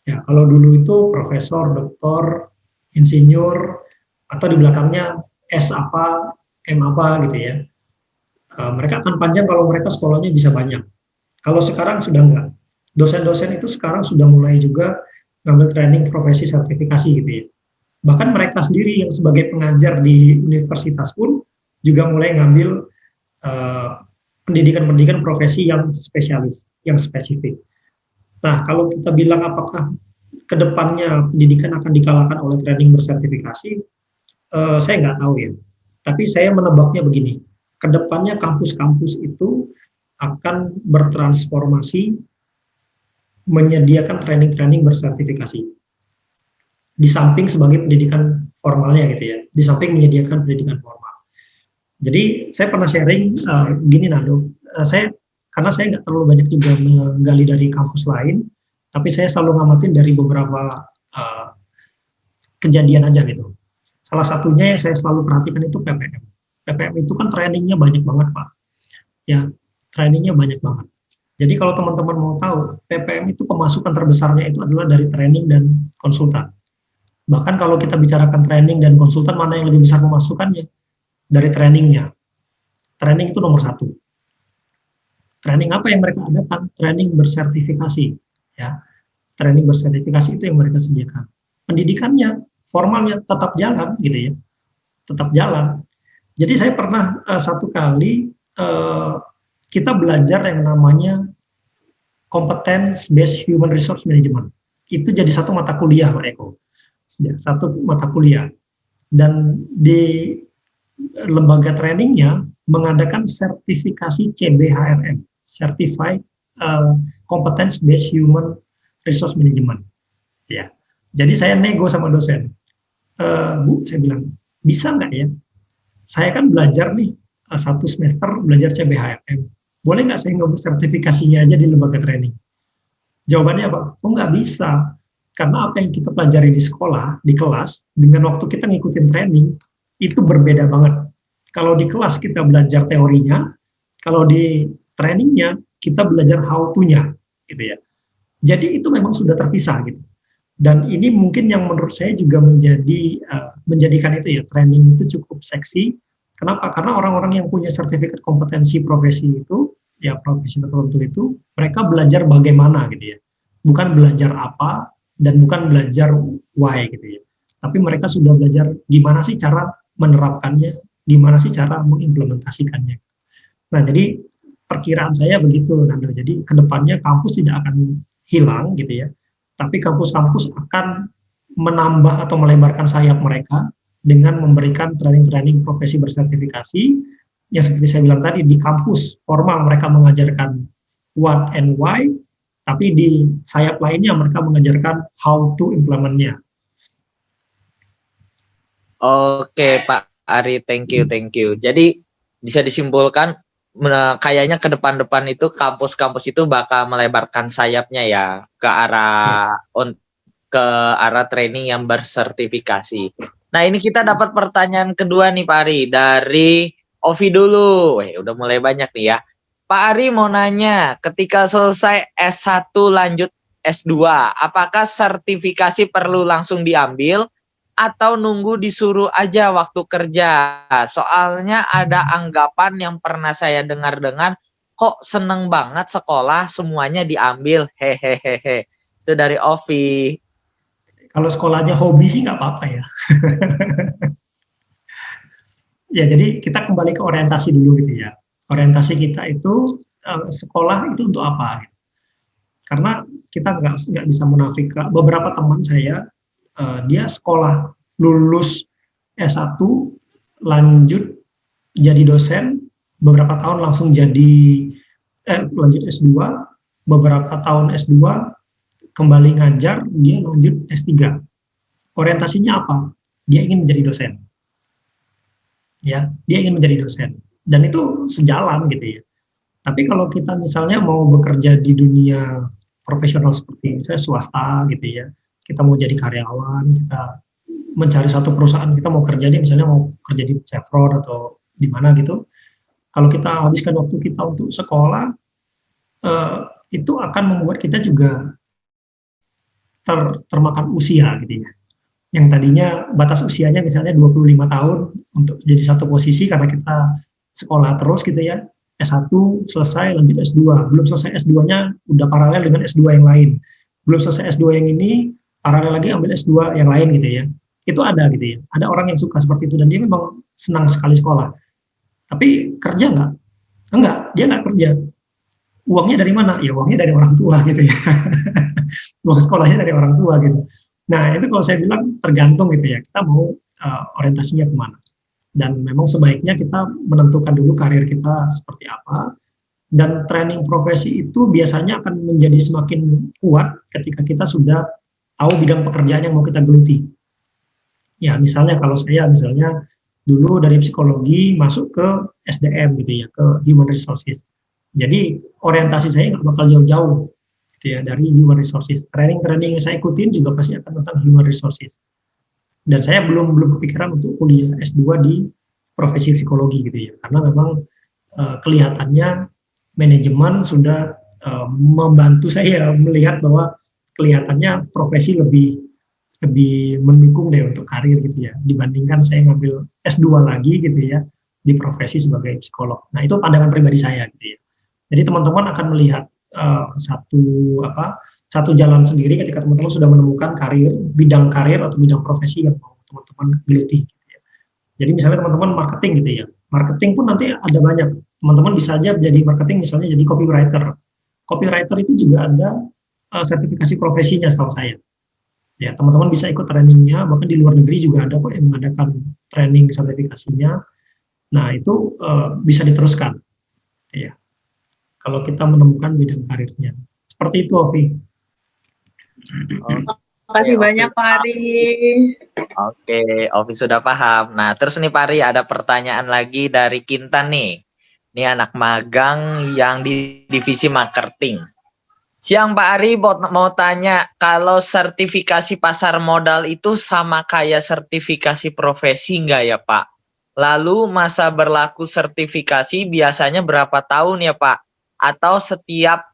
Ya, kalau dulu itu profesor, doktor, insinyur, atau di belakangnya S apa, M apa gitu ya. Mereka akan panjang kalau mereka sekolahnya bisa banyak. Kalau sekarang sudah enggak. Dosen-dosen itu sekarang sudah mulai juga ngambil training profesi sertifikasi gitu ya. Bahkan mereka sendiri yang sebagai pengajar di universitas pun juga mulai ngambil pendidikan-pendidikan profesi yang spesialis, yang spesifik. Nah, kalau kita bilang apakah kedepannya pendidikan akan dikalahkan oleh training bersertifikasi, saya nggak tahu ya. Tapi saya menebaknya begini, kedepannya kampus-kampus itu akan bertransformasi menyediakan training-training bersertifikasi. Di samping sebagai pendidikan formalnya gitu ya, di samping menyediakan pendidikan formal. Jadi saya pernah sharing gini Nado, karena saya nggak terlalu banyak juga menggali dari kampus lain, tapi saya selalu ngamatin dari beberapa kejadian aja gitu. Salah satunya yang saya selalu perhatikan itu PPM. PPM itu kan trainingnya banyak banget Pak. Ya, trainingnya banyak banget. Jadi kalau teman-teman mau tahu, PPM itu pemasukan terbesarnya itu adalah dari training dan konsultan. Bahkan kalau kita bicarakan training dan konsultan, mana yang lebih besar pemasukannya? Dari trainingnya. Training itu nomor 1. Training apa yang mereka adakan? Training bersertifikasi. Ya. Training bersertifikasi itu yang mereka sediakan. Pendidikannya, formalnya tetap jalan gitu ya. Tetap jalan. Jadi saya pernah satu kali kita belajar yang namanya Competence Based Human Resource Management. Itu jadi satu mata kuliah Pak Eko. Satu mata kuliah. Dan di lembaga trainingnya mengadakan sertifikasi CBHRM, Certified Competence Based Human Resource Management. Ya. Jadi saya nego sama dosen. Bu, saya bilang, bisa nggak ya? Saya kan belajar nih, 1 semester belajar CBHRM. Boleh nggak saya ngambil sertifikasinya aja di lembaga training? Jawabannya apa? Oh nggak bisa. Karena apa yang kita pelajari di sekolah, di kelas, dengan waktu kita ngikutin training, itu berbeda banget. Kalau di kelas kita belajar teorinya, kalau di trainingnya kita belajar how to-nya, gitu ya. Jadi itu memang sudah terpisah gitu. Dan ini mungkin yang menurut saya juga menjadikan itu ya, training itu cukup seksi. Kenapa? Karena orang-orang yang punya sertifikat kompetensi profesi itu, ya profesi tertentu itu, mereka belajar bagaimana gitu ya. Bukan belajar apa dan bukan belajar why gitu ya. Tapi mereka sudah belajar gimana sih cara menerapkannya, gimana sih cara mengimplementasikannya. Nah, jadi perkiraan saya begitu, Nando. Jadi kedepannya kampus tidak akan hilang gitu ya, tapi kampus-kampus akan menambah atau melebarkan sayap mereka dengan memberikan training-training profesi bersertifikasi yang seperti saya bilang tadi, di kampus formal mereka mengajarkan what and why, tapi di sayap lainnya mereka mengajarkan how to implement-nya. Oke Pak Ari, thank you. Jadi bisa disimpulkan kayaknya ke depan-depan itu kampus-kampus itu bakal melebarkan sayapnya ya ke arah training yang bersertifikasi. Nah, ini kita dapat pertanyaan kedua nih Pak Ari dari Ovi dulu. Udah mulai banyak nih ya. Pak Ari mau nanya, ketika selesai S1 lanjut S2, apakah sertifikasi perlu langsung diambil atau nunggu disuruh aja waktu kerja? Soalnya ada anggapan yang pernah saya dengar-dengar, kok seneng banget sekolah semuanya diambil, hehehehe. Itu dari Ovi. Kalau sekolahnya hobi sih nggak apa-apa ya. Ya, jadi kita kembali ke orientasi dulu gitu ya. Orientasi kita itu sekolah itu untuk apa? Gitu. Karena kita nggak bisa munafik. Beberapa teman saya dia sekolah lulus S1 lanjut jadi dosen, beberapa tahun langsung jadi lanjut S2, beberapa tahun S2 kembali ngajar, dia lanjut S3. Orientasinya apa? Dia ingin menjadi dosen. Ya, dia ingin menjadi dosen. Dan itu sejalan gitu ya. Tapi kalau kita misalnya mau bekerja di dunia profesional seperti misalnya swasta gitu ya, kita mau jadi karyawan, kita mencari satu perusahaan, kita mau kerja di misalnya mau kerja di Chevron atau di mana gitu. Kalau kita habiskan waktu kita untuk sekolah, itu akan membuat kita juga termakan usia gitu ya. Yang tadinya batas usianya misalnya 25 tahun untuk jadi satu posisi karena kita sekolah terus gitu ya. S1 selesai lanjut S2. Belum selesai S2-nya udah paralel dengan S2 yang lain. Belum selesai S2 yang ini paralel lagi ambil S2 yang lain gitu ya. Itu ada gitu ya. Ada orang yang suka seperti itu dan dia memang senang sekali sekolah. Tapi kerja nggak? Enggak, dia nggak kerja. Uangnya dari mana? Ya uangnya dari orang tua gitu ya. Uang sekolahnya dari orang tua gitu. Nah itu kalau saya bilang tergantung gitu ya. Kita mau orientasinya kemana. Dan memang sebaiknya kita menentukan dulu karir kita seperti apa. Dan training profesi itu biasanya akan menjadi semakin kuat ketika kita sudah tahu bidang pekerjaan yang mau kita geluti. Ya misalnya kalau saya misalnya dulu dari psikologi masuk ke SDM gitu ya, ke Human Resources. Jadi orientasi saya nggak bakal jauh-jauh gitu ya dari Human Resources. Training-training yang saya ikutin juga pasti akan tentang Human Resources. Dan saya belum kepikiran untuk kuliah S2 di profesi psikologi gitu ya, karena memang kelihatannya manajemen sudah membantu saya melihat bahwa kelihatannya profesi lebih mendukung deh untuk karir gitu ya, dibandingkan saya ngambil S2 lagi gitu ya di profesi sebagai psikolog. Nah itu pandangan pribadi saya gitu ya. Jadi teman-teman akan melihat satu jalan sendiri ketika teman-teman sudah menemukan bidang karir atau bidang profesi yang mau teman-teman geluti. Gitu ya. Jadi misalnya teman-teman marketing gitu ya, marketing pun nanti ada banyak. Teman-teman bisa aja jadi marketing misalnya jadi copywriter. Copywriter itu juga ada sertifikasi profesinya setahu saya. Ya teman-teman bisa ikut trainingnya, bahkan di luar negeri juga ada kok yang mengadakan training sertifikasinya. Nah itu bisa diteruskan. Ya. Kalau kita menemukan bidang karirnya. Seperti itu, Ovi. Terima kasih banyak, Pak Ari. Oke, Ovi sudah paham. Nah, terus nih Pak Ari, ada pertanyaan lagi dari Kintan nih. Ini anak magang yang di divisi marketing. Siang Pak Ari, mau tanya, kalau sertifikasi pasar modal itu sama kayak sertifikasi profesi nggak ya Pak? Lalu masa berlaku sertifikasi biasanya berapa tahun ya Pak? Atau setiap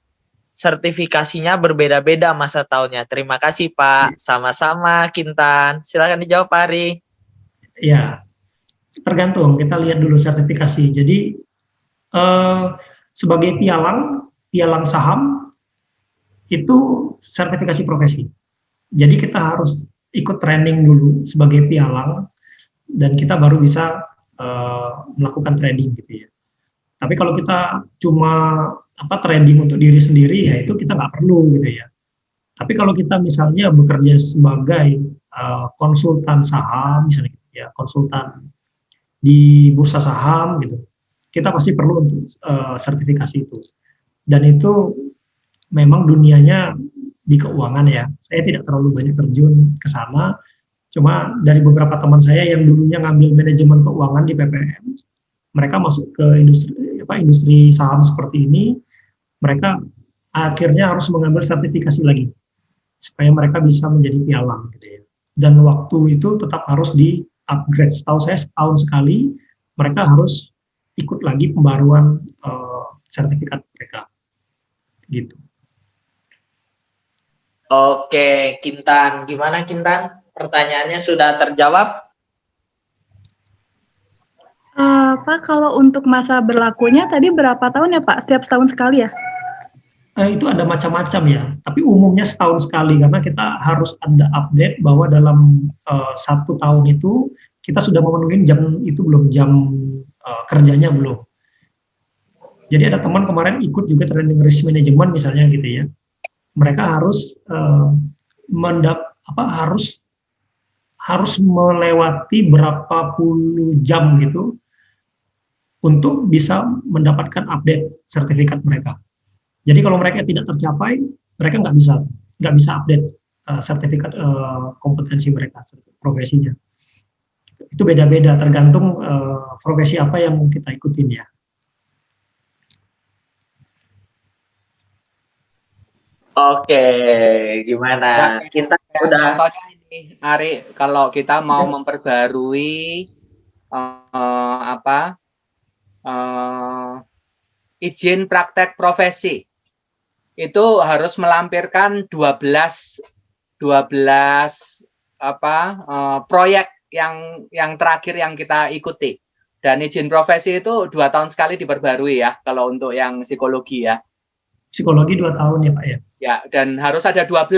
sertifikasinya berbeda-beda masa tahunnya? Terima kasih Pak. Sama-sama Kintan. Silakan dijawab Pak Ari. Ya, tergantung. Kita lihat dulu sertifikasi. Jadi sebagai pialang saham itu sertifikasi profesi. Jadi kita harus ikut training dulu sebagai pialang dan kita baru bisa melakukan trading gitu ya. Tapi kalau kita cuma trading untuk diri sendiri, ya itu kita nggak perlu gitu ya. Tapi kalau kita misalnya bekerja sebagai konsultan saham, misalnya gitu ya, konsultan di bursa saham gitu, kita pasti perlu untuk sertifikasi itu. Dan itu memang dunianya di keuangan ya. Saya tidak terlalu banyak terjun ke sana. Cuma dari beberapa teman saya yang dulunya ngambil manajemen keuangan di PPM, mereka masuk ke industri saham seperti ini, mereka akhirnya harus mengambil sertifikasi lagi supaya mereka bisa menjadi pialang gitu ya. Dan waktu itu tetap harus di-upgrade. Setahu saya setahun sekali mereka harus ikut lagi pembaruan sertifikat mereka. Gitu. Oke, Kintan. Gimana Kintan? Pertanyaannya sudah terjawab? Pak, kalau untuk masa berlakunya tadi berapa tahun ya Pak? Setiap setahun sekali ya? Itu ada macam-macam ya, tapi umumnya setahun sekali karena kita harus ada update bahwa dalam 1 tahun itu kita sudah memenuhi jam itu belum, jam kerjanya belum. Jadi ada teman kemarin ikut juga training risk management misalnya gitu ya. Mereka harus harus melewati berapa puluh jam gitu untuk bisa mendapatkan update sertifikat mereka. Jadi kalau mereka tidak tercapai, mereka nggak bisa update sertifikat kompetensi mereka, profesinya. Itu beda-beda tergantung profesi apa yang mau kita ikutin ya. Oke, gimana? Kita udah. Contohnya ini, Ari, kalau kita mau memperbarui izin praktek profesi, itu harus melampirkan 12 proyek yang terakhir yang kita ikuti. Dan izin profesi itu 2 tahun sekali diperbarui ya, kalau untuk yang psikologi ya. Psikologi 2 tahun ya Pak ya. Ya, dan harus ada 12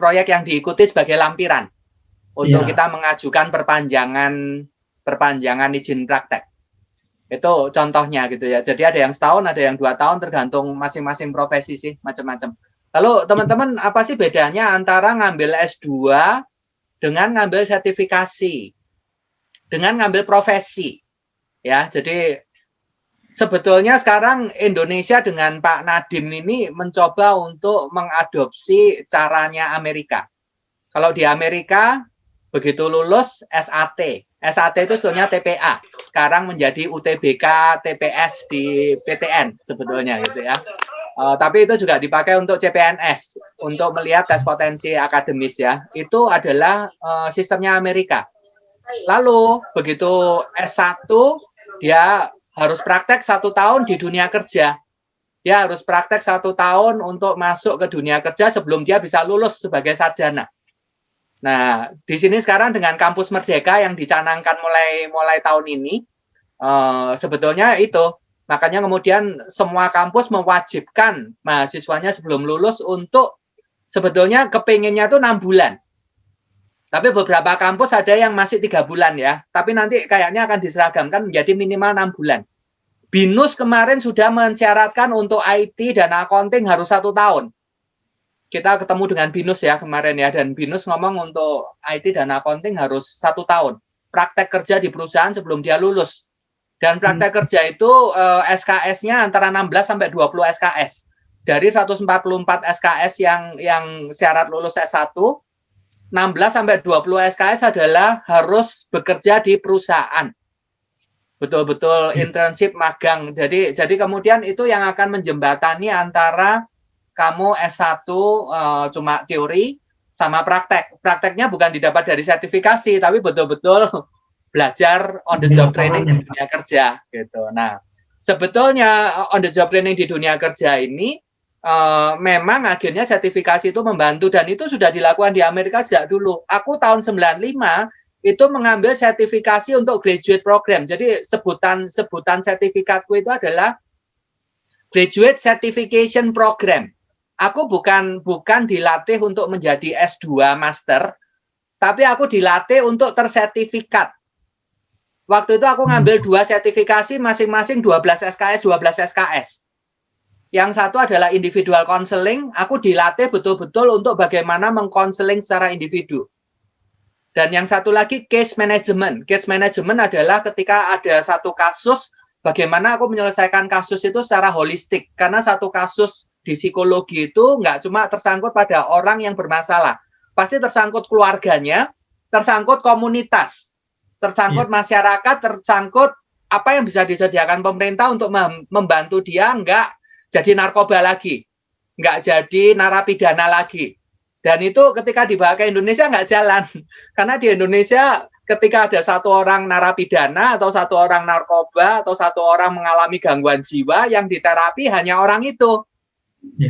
proyek yang diikuti sebagai lampiran untuk kita mengajukan perpanjangan izin praktek. Itu contohnya gitu ya. Jadi ada yang setahun, ada yang 2 tahun, tergantung masing-masing profesi sih, macam-macam. Lalu teman-teman, apa sih bedanya antara ngambil S2 dengan ngambil sertifikasi, dengan ngambil profesi? Ya, jadi sebetulnya sekarang Indonesia dengan Pak Nadiem ini mencoba untuk mengadopsi caranya Amerika. Kalau di Amerika, begitu lulus SAT. SAT itu sebetulnya TPA. Sekarang menjadi UTBK TPS di PTN sebetulnya gitu ya. Tapi itu juga dipakai untuk CPNS, untuk melihat tes potensi akademis ya. Itu adalah sistemnya Amerika. Lalu begitu S1, dia harus praktek 1 tahun di dunia kerja. Dia harus praktek 1 tahun untuk masuk ke dunia kerja sebelum dia bisa lulus sebagai sarjana. Nah, di sini sekarang dengan kampus Merdeka yang dicanangkan mulai tahun ini, sebetulnya itu. Makanya kemudian semua kampus mewajibkan mahasiswanya sebelum lulus untuk sebetulnya kepinginnya itu 6 bulan. Tapi beberapa kampus ada yang masih 3 bulan ya. Tapi nanti kayaknya akan diseragamkan menjadi minimal 6 bulan. BINUS kemarin sudah mensyaratkan untuk IT dan accounting harus 1 tahun. Kita ketemu dengan BINUS ya kemarin ya. Dan BINUS ngomong untuk IT dan accounting harus 1 tahun. Praktek kerja di perusahaan sebelum dia lulus. Dan praktek kerja itu SKS-nya antara 16 sampai 20 SKS. Dari 144 SKS yang syarat lulus S1, 16 sampai 20 SKS adalah harus bekerja di perusahaan. Betul-betul internship magang. Jadi kemudian itu yang akan menjembatani antara kamu S1 cuma teori sama praktek. Prakteknya bukan didapat dari sertifikasi, tapi betul-betul belajar on the job training di dunia kerja gitu. Nah, sebetulnya on the job training di dunia kerja ini memang akhirnya sertifikasi itu membantu dan itu sudah dilakukan di Amerika sejak dulu. Aku tahun 95 itu mengambil sertifikasi untuk graduate program. Jadi sebutan sertifikatku itu adalah graduate certification program. Aku bukan dilatih untuk menjadi S2 master, tapi aku dilatih untuk tersertifikat. Waktu itu aku ngambil 2 sertifikasi masing-masing 12 SKS, 12 SKS. Yang satu adalah individual counseling, aku dilatih betul-betul untuk bagaimana mengkonseling secara individu. Dan yang satu lagi case management. Case management adalah ketika ada satu kasus, bagaimana aku menyelesaikan kasus itu secara holistik. Karena satu kasus di psikologi itu nggak cuma tersangkut pada orang yang bermasalah. Pasti tersangkut keluarganya, tersangkut komunitas, tersangkut masyarakat, tersangkut apa yang bisa disediakan pemerintah untuk membantu dia nggak jadi narkoba lagi, nggak jadi narapidana lagi. Dan itu ketika dibawa ke Indonesia nggak jalan. Karena di Indonesia ketika ada satu orang narapidana atau satu orang narkoba atau satu orang mengalami gangguan jiwa yang diterapi hanya orang itu.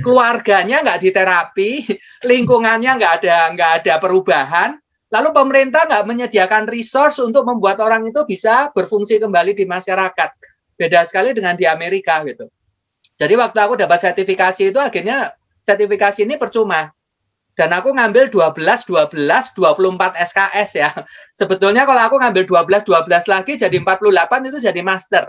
Keluarganya nggak diterapi, lingkungannya nggak ada perubahan. Lalu pemerintah nggak menyediakan resource untuk membuat orang itu bisa berfungsi kembali di masyarakat. Beda sekali dengan di Amerika gitu. Jadi waktu aku dapat sertifikasi itu akhirnya sertifikasi ini percuma. Dan aku ngambil 12, 12, 24 SKS ya. Sebetulnya kalau aku ngambil 12, 12 lagi jadi 48 itu jadi master.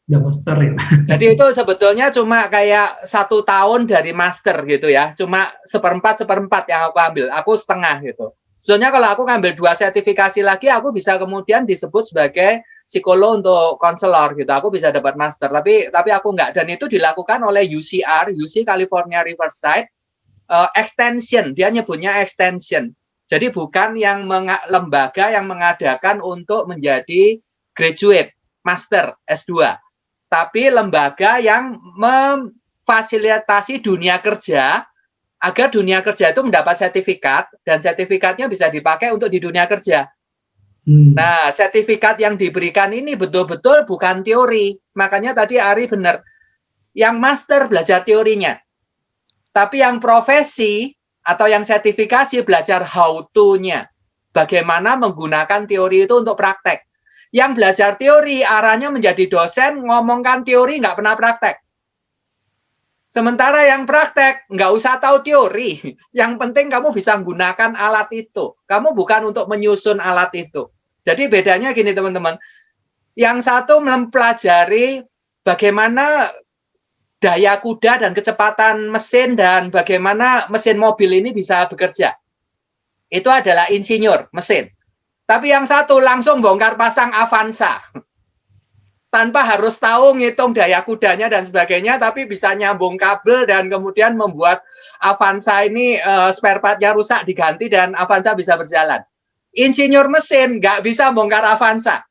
Udah master ya. Jadi itu sebetulnya cuma kayak 1 tahun dari master gitu ya. Cuma seperempat yang aku ambil. Aku setengah gitu. Sebetulnya kalau aku ngambil 2 sertifikasi lagi, aku bisa kemudian disebut sebagai psikolog untuk konselor gitu. Aku bisa dapat master. Tapi aku enggak. Dan itu dilakukan oleh UC California Riverside extension. Dia nyebutnya extension. Jadi bukan yang lembaga yang mengadakan untuk menjadi graduate, master, S2. Tapi lembaga yang memfasilitasi dunia kerja agar dunia kerja itu mendapat sertifikat dan sertifikatnya bisa dipakai untuk di dunia kerja. Nah, sertifikat yang diberikan ini betul-betul bukan teori. Makanya tadi Ari benar. Yang master belajar teorinya. Tapi yang profesi atau yang sertifikasi belajar how to-nya. Bagaimana menggunakan teori itu untuk praktek. Yang belajar teori arahnya menjadi dosen, ngomongkan teori nggak pernah praktek. Sementara yang praktek nggak usah tahu teori. Yang penting kamu bisa menggunakan alat itu. Kamu bukan untuk menyusun alat itu. Jadi bedanya gini teman-teman. Yang satu mempelajari bagaimana daya kuda dan kecepatan mesin dan bagaimana mesin mobil ini bisa bekerja. Itu adalah insinyur mesin. Tapi yang satu langsung bongkar pasang Avanza. Tanpa harus tahu ngitung daya kudanya dan sebagainya, tapi bisa nyambung kabel dan kemudian membuat Avanza ini spare part-nya rusak diganti dan Avanza bisa berjalan. Insinyur mesin nggak bisa bongkar Avanza.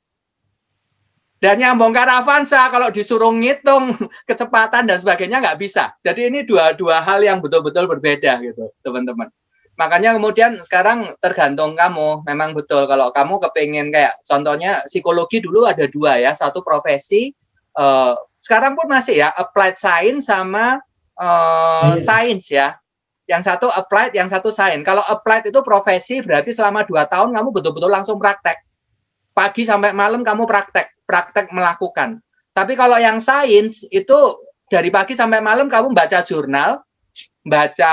Dan yang bongkar Avanza kalau disuruh ngitung kecepatan dan sebagainya nggak bisa. Jadi ini dua hal yang betul-betul berbeda gitu, teman-teman. Makanya kemudian sekarang tergantung kamu. Memang betul kalau kamu kepingin kayak contohnya psikologi dulu ada 2 ya. Satu profesi, sekarang pun masih ya, applied science sama science ya. Yang satu applied, yang satu science. Kalau applied itu profesi berarti selama 2 tahun kamu betul-betul langsung praktek. Pagi sampai malam kamu praktek melakukan. Tapi kalau yang science itu dari pagi sampai malam kamu baca jurnal, baca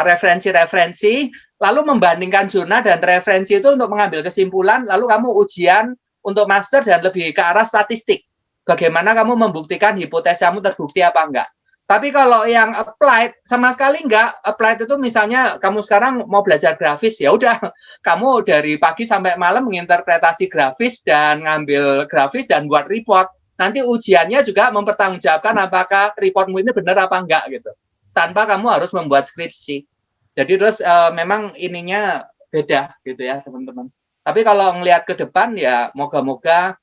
referensi-referensi, lalu membandingkan jurnal dan referensi itu untuk mengambil kesimpulan, lalu kamu ujian untuk master dan lebih ke arah statistik. Bagaimana kamu membuktikan hipotesamu terbukti apa enggak. Tapi kalau yang applied, sama sekali enggak. Applied itu misalnya kamu sekarang mau belajar grafis, ya udah, kamu dari pagi sampai malam menginterpretasi grafis dan ngambil grafis dan buat report. Nanti ujiannya juga mempertanggungjawabkan apakah reportmu ini benar apa enggak gitu. Tanpa kamu harus membuat skripsi. Jadi terus memang ininya beda gitu ya teman-teman. Tapi kalau ngelihat ke depan ya moga-moga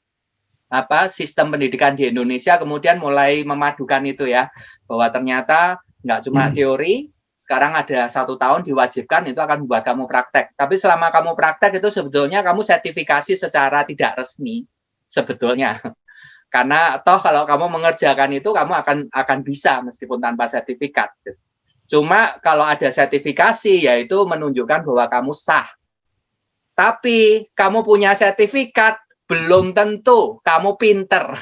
sistem pendidikan di Indonesia kemudian mulai memadukan itu ya, bahwa ternyata nggak cuma teori, sekarang ada 1 tahun diwajibkan itu akan membuat kamu praktek. Tapi selama kamu praktek itu sebetulnya kamu sertifikasi secara tidak resmi sebetulnya. Karena toh kalau kamu mengerjakan itu kamu akan bisa meskipun tanpa sertifikat. Cuma kalau ada sertifikasi yaitu menunjukkan bahwa kamu sah. Tapi kamu punya sertifikat belum tentu kamu pinter.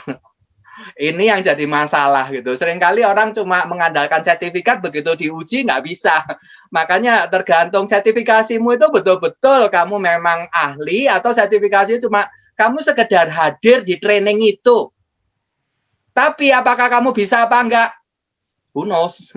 Ini yang jadi masalah gitu. Seringkali orang cuma mengandalkan sertifikat begitu diuji nggak bisa. Makanya tergantung sertifikasimu itu betul-betul kamu memang ahli atau sertifikasi cuma kamu sekedar hadir di training itu. Tapi apakah kamu bisa apa enggak? Who knows?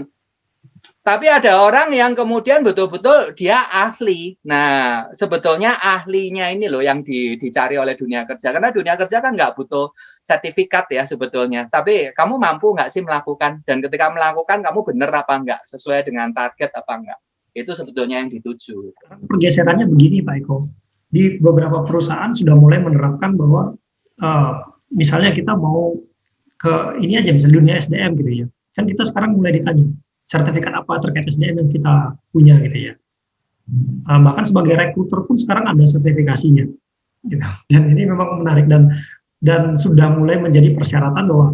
Tapi ada orang yang kemudian betul-betul dia ahli. Nah, sebetulnya ahlinya ini loh yang dicari oleh dunia kerja. Karena dunia kerja kan nggak butuh sertifikat ya sebetulnya. Tapi kamu mampu nggak sih melakukan? Dan ketika melakukan, kamu benar apa enggak? Sesuai dengan target apa enggak? Itu sebetulnya yang dituju. Pergeserannya begini Pak Eko. Di beberapa perusahaan sudah mulai menerapkan bahwa misalnya kita mau ke ini aja misalnya dunia SDM gitu ya. Kan kita sekarang mulai ditanya sertifikat apa terkait SDM yang kita punya gitu ya. Bahkan sebagai rekruter pun sekarang ada sertifikasinya. Gitu. Dan ini memang menarik dan sudah mulai menjadi persyaratan bahwa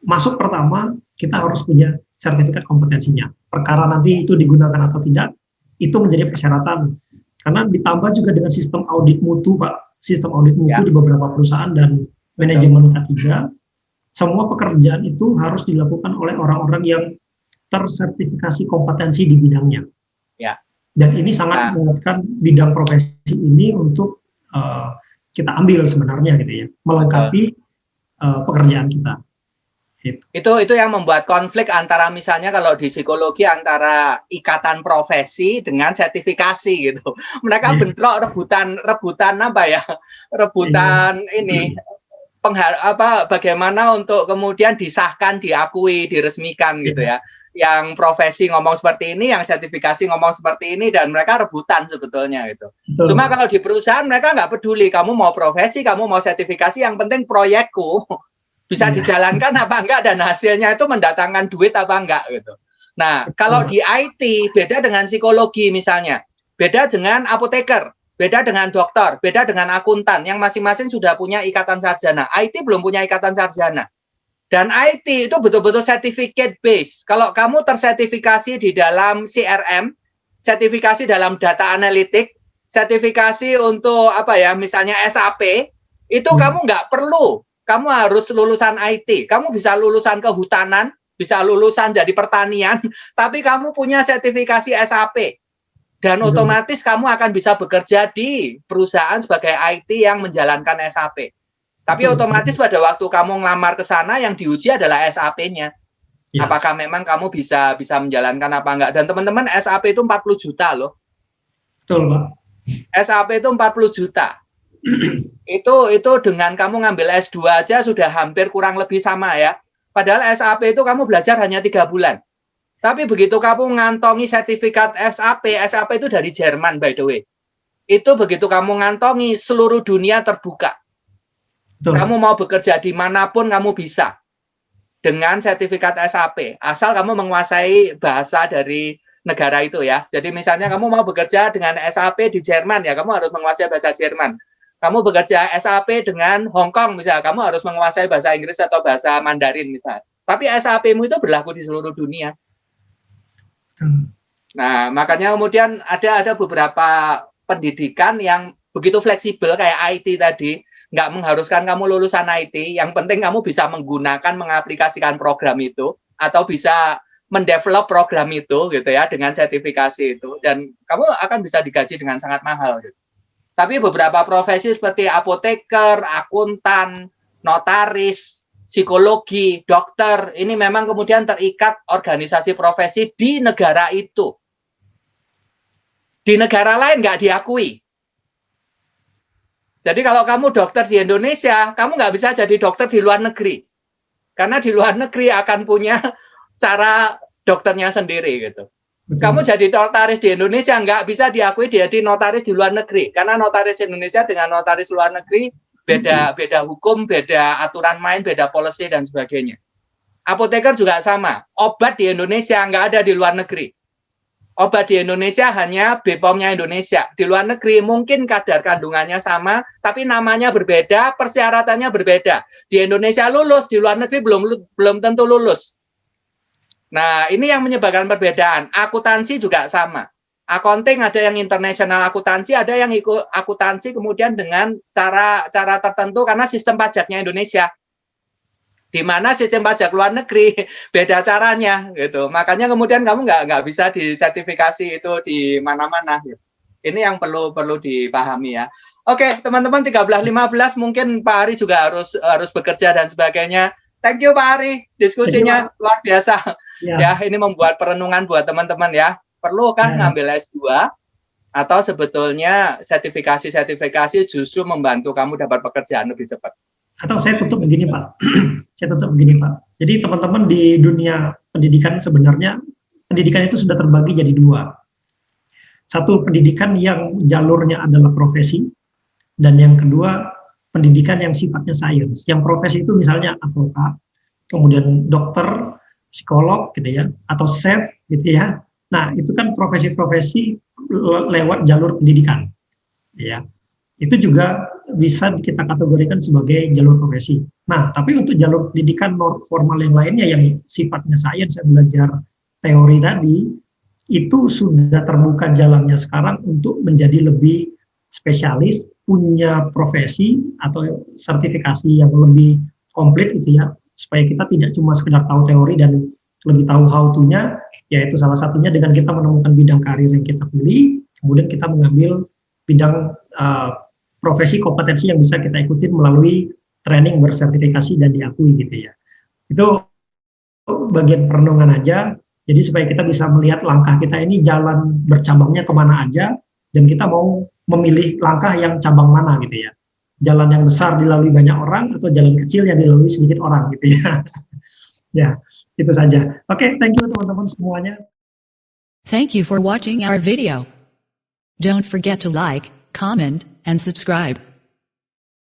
masuk pertama kita harus punya sertifikat kompetensinya. Perkara nanti itu digunakan atau tidak itu menjadi persyaratan. Karena ditambah juga dengan sistem audit mutu Pak, sistem audit mutu di beberapa perusahaan dan manajemen K3. Semua pekerjaan itu harus dilakukan oleh orang-orang yang tersertifikasi kompetensi di bidangnya. Ya. Dan ini sangat menguatkan bidang profesi ini untuk kita ambil sebenarnya gitu ya, melengkapi pekerjaan kita. Itu yang membuat konflik antara misalnya kalau di psikologi antara ikatan profesi dengan sertifikasi gitu. Mereka bentrok rebutan apa ya? Rebutan ini bagaimana untuk kemudian disahkan, diakui, diresmikan gitu ya. Yang profesi ngomong seperti ini, yang sertifikasi ngomong seperti ini, dan mereka rebutan sebetulnya gitu. Cuma kalau di perusahaan mereka nggak peduli, kamu mau profesi, kamu mau sertifikasi, yang penting proyekku bisa dijalankan apa enggak dan hasilnya itu mendatangkan duit apa enggak gitu. Nah, kalau di IT beda dengan psikologi misalnya, beda dengan apoteker, beda dengan dokter, beda dengan akuntan yang masing-masing sudah punya ikatan sarjana. IT belum punya ikatan sarjana. Dan IT itu betul-betul certificate based. Kalau kamu tersertifikasi di dalam CRM, sertifikasi dalam data analitik, sertifikasi untuk apa ya, misalnya SAP, itu kamu nggak perlu. Kamu harus lulusan IT. Kamu bisa lulusan kehutanan, bisa lulusan jadi pertanian, tapi kamu punya sertifikasi SAP. Dan otomatis kamu akan bisa bekerja di perusahaan sebagai IT yang menjalankan SAP. Tapi otomatis pada waktu kamu ngelamar ke sana yang diuji adalah SAP-nya. Apakah memang kamu bisa menjalankan apa enggak? Dan teman-teman, SAP itu 40 juta loh. Betul, Pak. SAP itu 40 juta. Itu dengan kamu ngambil S2 aja sudah hampir kurang lebih sama ya. Padahal SAP itu kamu belajar hanya 3 bulan. Tapi begitu kamu ngantongi sertifikat SAP itu dari Jerman by the way. Itu begitu kamu ngantongi, seluruh dunia terbuka. Betul. Kamu mau bekerja dimanapun kamu bisa dengan sertifikat SAP, asal kamu menguasai bahasa dari negara itu ya. Jadi misalnya kamu mau bekerja dengan SAP di Jerman ya, kamu harus menguasai bahasa Jerman. Kamu bekerja SAP dengan Hong Kong misalnya, kamu harus menguasai bahasa Inggris atau bahasa Mandarin misalnya. Tapi SAP-mu itu berlaku di seluruh dunia. Nah, makanya kemudian ada beberapa pendidikan yang begitu fleksibel kayak IT tadi. Nggak mengharuskan kamu lulusan IT, yang penting kamu bisa menggunakan, mengaplikasikan program itu, atau bisa mendevelop program itu gitu ya, dengan sertifikasi itu, dan kamu akan bisa digaji dengan sangat mahal gitu. Tapi beberapa profesi seperti apoteker, akuntan, notaris, psikologi, dokter, ini memang kemudian terikat organisasi profesi di negara itu. Di negara lain nggak diakui. Jadi kalau kamu dokter di Indonesia, kamu nggak bisa jadi dokter di luar negeri. Karena di luar negeri akan punya cara dokternya sendiri gitu. Betul. Kamu jadi notaris di Indonesia nggak bisa diakui jadi notaris di luar negeri. Karena notaris Indonesia dengan notaris luar negeri beda hukum, beda aturan main, beda policy dan sebagainya. Apoteker juga sama. Obat di Indonesia nggak ada di luar negeri. Obat di Indonesia hanya BPOM-nya Indonesia. Di luar negeri mungkin kadar kandungannya sama, tapi namanya berbeda, persyaratannya berbeda. Di Indonesia lulus, di luar negeri belum tentu lulus. Nah, ini yang menyebabkan perbedaan. Akuntansi juga sama. Accounting ada yang international akuntansi, ada yang ikut akuntansi kemudian dengan cara tertentu karena sistem pajaknya Indonesia. Di mana sistem pajak luar negeri beda caranya gitu. Makanya kemudian kamu nggak bisa disertifikasi itu di mana-mana gitu. Ini yang perlu dipahami ya. Oke, teman-teman 13.15 mungkin Pak Ari juga harus bekerja dan sebagainya. Thank you Pak Ari, diskusinya luar biasa. Ya, ini membuat perenungan buat teman-teman ya. Perlukah ngambil S2 atau sebetulnya sertifikasi justru membantu kamu dapat pekerjaan lebih cepat? Atau saya tutup begini Pak, Jadi teman-teman di dunia pendidikan sebenarnya pendidikan itu sudah terbagi jadi dua. Satu pendidikan yang jalurnya adalah profesi, dan yang kedua pendidikan yang sifatnya sains. Yang profesi itu misalnya advokat, kemudian dokter, psikolog gitu ya, atau chef gitu ya. Nah itu kan profesi-profesi lewat jalur pendidikan, ya. Itu juga bisa kita kategorikan sebagai jalur profesi. Nah, tapi untuk jalur pendidikan formal yang lainnya yang sifatnya sains, yang belajar teori tadi, itu sudah terbuka jalannya sekarang untuk menjadi lebih spesialis, punya profesi atau sertifikasi yang lebih komplit gitu ya, supaya kita tidak cuma sekedar tahu teori dan lebih tahu how to-nya, yaitu salah satunya dengan kita menemukan bidang karir yang kita pilih, kemudian kita mengambil bidang profesi kompetensi yang bisa kita ikutin melalui training bersertifikasi dan diakui gitu ya. Itu bagian perenungan aja, jadi supaya kita bisa melihat langkah kita ini jalan bercabangnya kemana aja, dan kita mau memilih langkah yang cabang mana gitu ya. Jalan yang besar dilalui banyak orang atau jalan kecil yang dilalui sedikit orang gitu ya. Ya, itu saja. Oke, thank you teman-teman semuanya. Thank you for watching our video. Don't forget to like, comment, and subscribe.